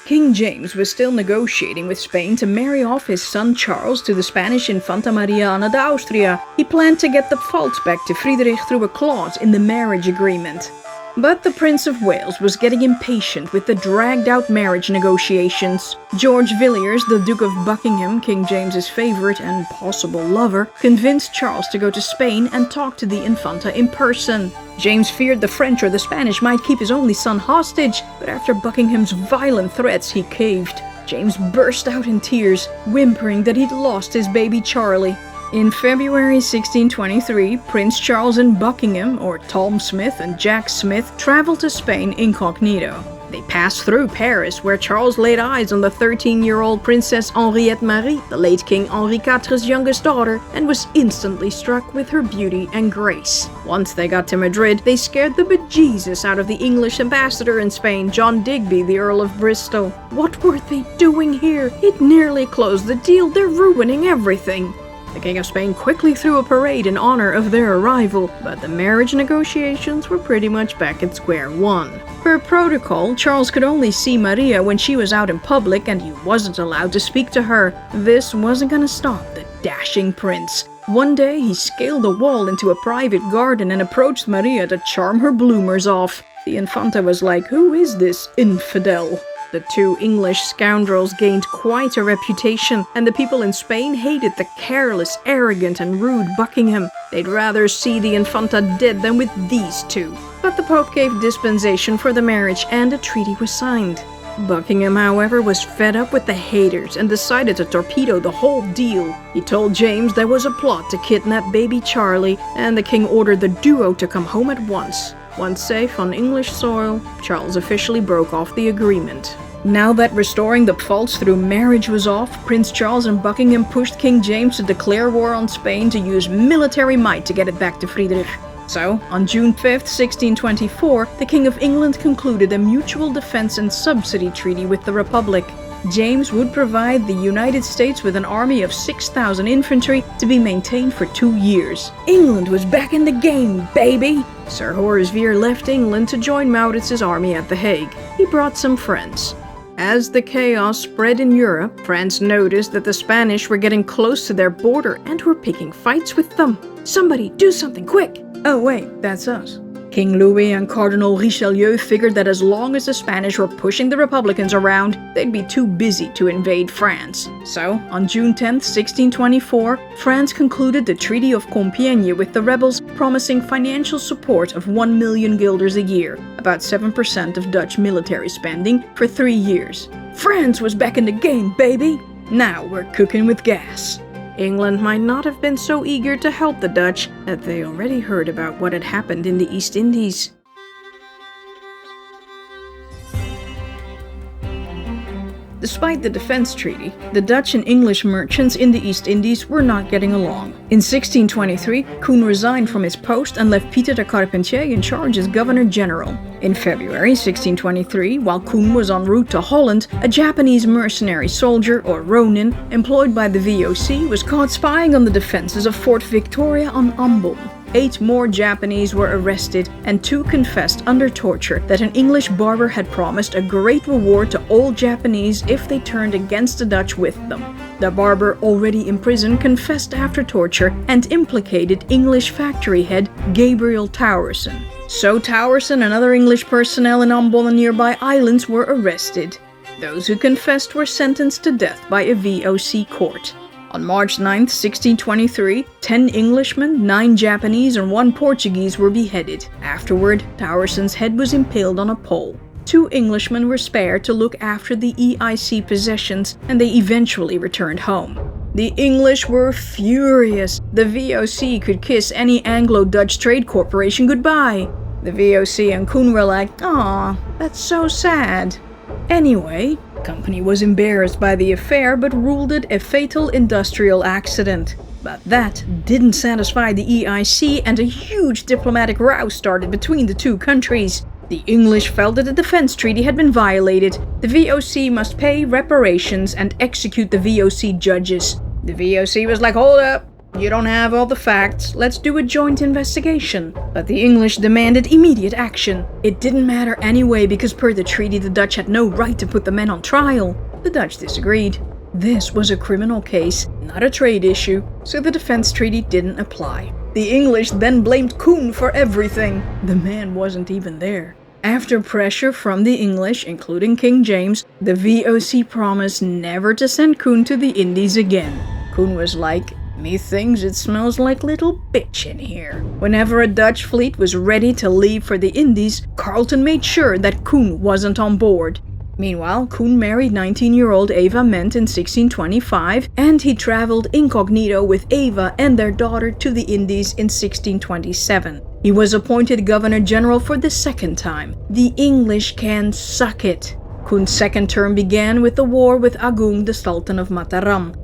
King James was still negotiating with Spain to marry off his son Charles to the Spanish Infanta Maria Ana de Austria. He planned to get the Pfalz back to Friedrich through a clause in the marriage agreement. But the Prince of Wales was getting impatient with the dragged-out marriage negotiations. George Villiers, the Duke of Buckingham, King James's favorite and possible lover, convinced Charles to go to Spain and talk to the Infanta in person. James feared the French or the Spanish might keep his only son hostage, but after Buckingham's violent threats, he caved. James burst out in tears, whimpering that he'd lost his baby Charlie. In February 1623, Prince Charles and Buckingham, or Tom Smith and Jack Smith, traveled to Spain incognito. They passed through Paris, where Charles laid eyes on the 13-year-old Princess Henriette Marie, the late King Henri IV's youngest daughter, and was instantly struck with her beauty and grace. Once they got to Madrid, they scared the bejesus out of the English ambassador in Spain, John Digby, the Earl of Bristol. What were they doing here? It nearly closed the deal. They're ruining everything. The King of Spain quickly threw a parade in honor of their arrival, but the marriage negotiations were pretty much back at square one. Per protocol, Charles could only see Maria when she was out in public and he wasn't allowed to speak to her. This wasn't gonna stop the dashing prince. One day, he scaled a wall into a private garden and approached Maria to charm her bloomers off. The Infanta was like, "Who is this infidel?" The two English scoundrels gained quite a reputation, and the people in Spain hated the careless, arrogant, and rude Buckingham. They'd rather see the Infanta dead than with these two. But the Pope gave dispensation for the marriage, and a treaty was signed. Buckingham, however, was fed up with the haters and decided to torpedo the whole deal. He told James there was a plot to kidnap baby Charlie, and the king ordered the duo to come home at once. Once safe on English soil, Charles officially broke off the agreement. Now that restoring the Pfalz through marriage was off, Prince Charles and Buckingham pushed King James to declare war on Spain to use military might to get it back to Friedrich. So, on June 5th, 1624, the King of England concluded a mutual defense and subsidy treaty with the Republic. James would provide the United States with an army of 6,000 infantry to be maintained for 2 years. England was back in the game, baby! Sir Horace Vere left England to join Maurits's army at The Hague. He brought some friends. As the chaos spread in Europe, France noticed that the Spanish were getting close to their border and were picking fights with them. Somebody do something quick! Oh wait, that's us. King Louis and Cardinal Richelieu figured that as long as the Spanish were pushing the Republicans around, they'd be too busy to invade France. So, on June 10, 1624, France concluded the Treaty of Compiègne with the rebels, promising financial support of 1 million guilders a year, about 7% of Dutch military spending, for 3 years. France was back in the game, baby! Now we're cooking with gas. England might not have been so eager to help the Dutch that they already heard about what had happened in the East Indies. Despite the defense treaty, the Dutch and English merchants in the East Indies were not getting along. In 1623, Koen resigned from his post and left Pieter de Carpentier in charge as Governor-General. In February 1623, while Koen was en route to Holland, a Japanese mercenary soldier, or Ronin, employed by the VOC, was caught spying on the defenses of Fort Victoria on Ambon. 8 more Japanese were arrested, and 2 confessed under torture that an English barber had promised a great reward to all Japanese if they turned against the Dutch with them. The barber, already in prison, confessed after torture and implicated English factory head Gabriel Towerson. So Towerson and other English personnel in Ambon and nearby islands were arrested. Those who confessed were sentenced to death by a VOC court. On March 9, 1623, 10 Englishmen, 9 Japanese, and 1 Portuguese were beheaded. Afterward, Towerson's head was impaled on a pole. 2 Englishmen were spared to look after the EIC possessions, and they eventually returned home. The English were furious. The VOC could kiss any Anglo-Dutch trade corporation goodbye. The VOC and Koen were like, "Aw, that's so sad." Anyway, the company was embarrassed by the affair but ruled it a fatal industrial accident. But that didn't satisfy the EIC, and a huge diplomatic row started between the two countries. The English felt that the defense treaty had been violated. The VOC must pay reparations and execute the VOC judges. The VOC was like, hold up, you don't have all the facts, let's do a joint investigation. But the English demanded immediate action. It didn't matter anyway because per the treaty the Dutch had no right to put the men on trial. The Dutch disagreed. This was a criminal case, not a trade issue, so the defense treaty didn't apply. The English then blamed Koen for everything. The man wasn't even there. After pressure from the English, including King James, the VOC promised never to send Koen to the Indies again. Koen was like, "Methinks it smells like little bitch in here." Whenever a Dutch fleet was ready to leave for the Indies, Carleton made sure that Koen wasn't on board. Meanwhile, Koen married 19-year-old Eva Ment in 1625, and he traveled incognito with Eva and their daughter to the Indies in 1627. He was appointed Governor-General for the second time. The English can suck it. Koen's second term began with the war with Agung, the Sultan of Mataram.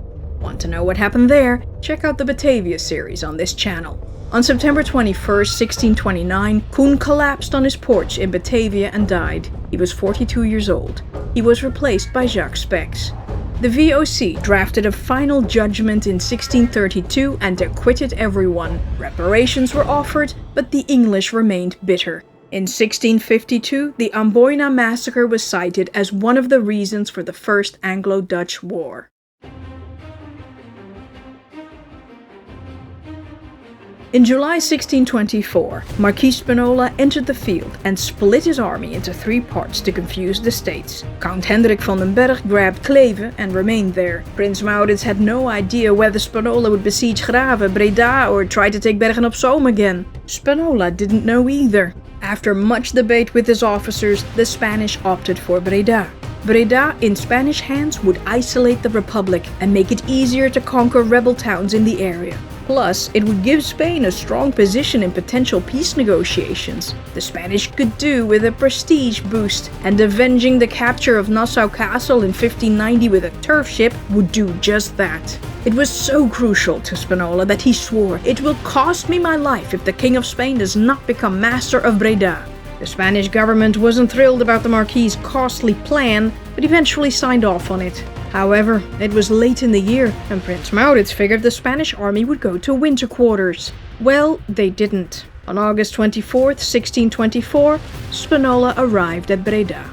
Want to know what happened there? Check out the Batavia series on this channel. On September 21st, 1629, Koen collapsed on his porch in Batavia and died. He was 42 years old. He was replaced by Jacques Spex. The VOC drafted a final judgment in 1632 and acquitted everyone. Reparations were offered, but the English remained bitter. In 1652, the Amboina massacre was cited as one of the reasons for the First Anglo-Dutch War. In July 1624, Marquis Spinola entered the field and split his army into three parts to confuse the states. Count Hendrik van den Berg grabbed Kleve and remained there. Prince Maurits had no idea whether Spinola would besiege Grave, Breda, or try to take Bergen-op-Zoom again. Spinola didn't know either. After much debate with his officers, the Spanish opted for Breda. Breda, in Spanish hands, would isolate the Republic and make it easier to conquer rebel towns in the area. Plus, it would give Spain a strong position in potential peace negotiations. The Spanish could do with a prestige boost, and avenging the capture of Nassau Castle in 1590 with a turf ship would do just that. It was so crucial to Spinola that he swore, "It will cost me my life if the King of Spain does not become master of Breda." The Spanish government wasn't thrilled about the Marquis' costly plan, but eventually signed off on it. However, it was late in the year, and Prince Maurits figured the Spanish army would go to winter quarters. Well, they didn't. On August 24th, 1624, Spinola arrived at Breda.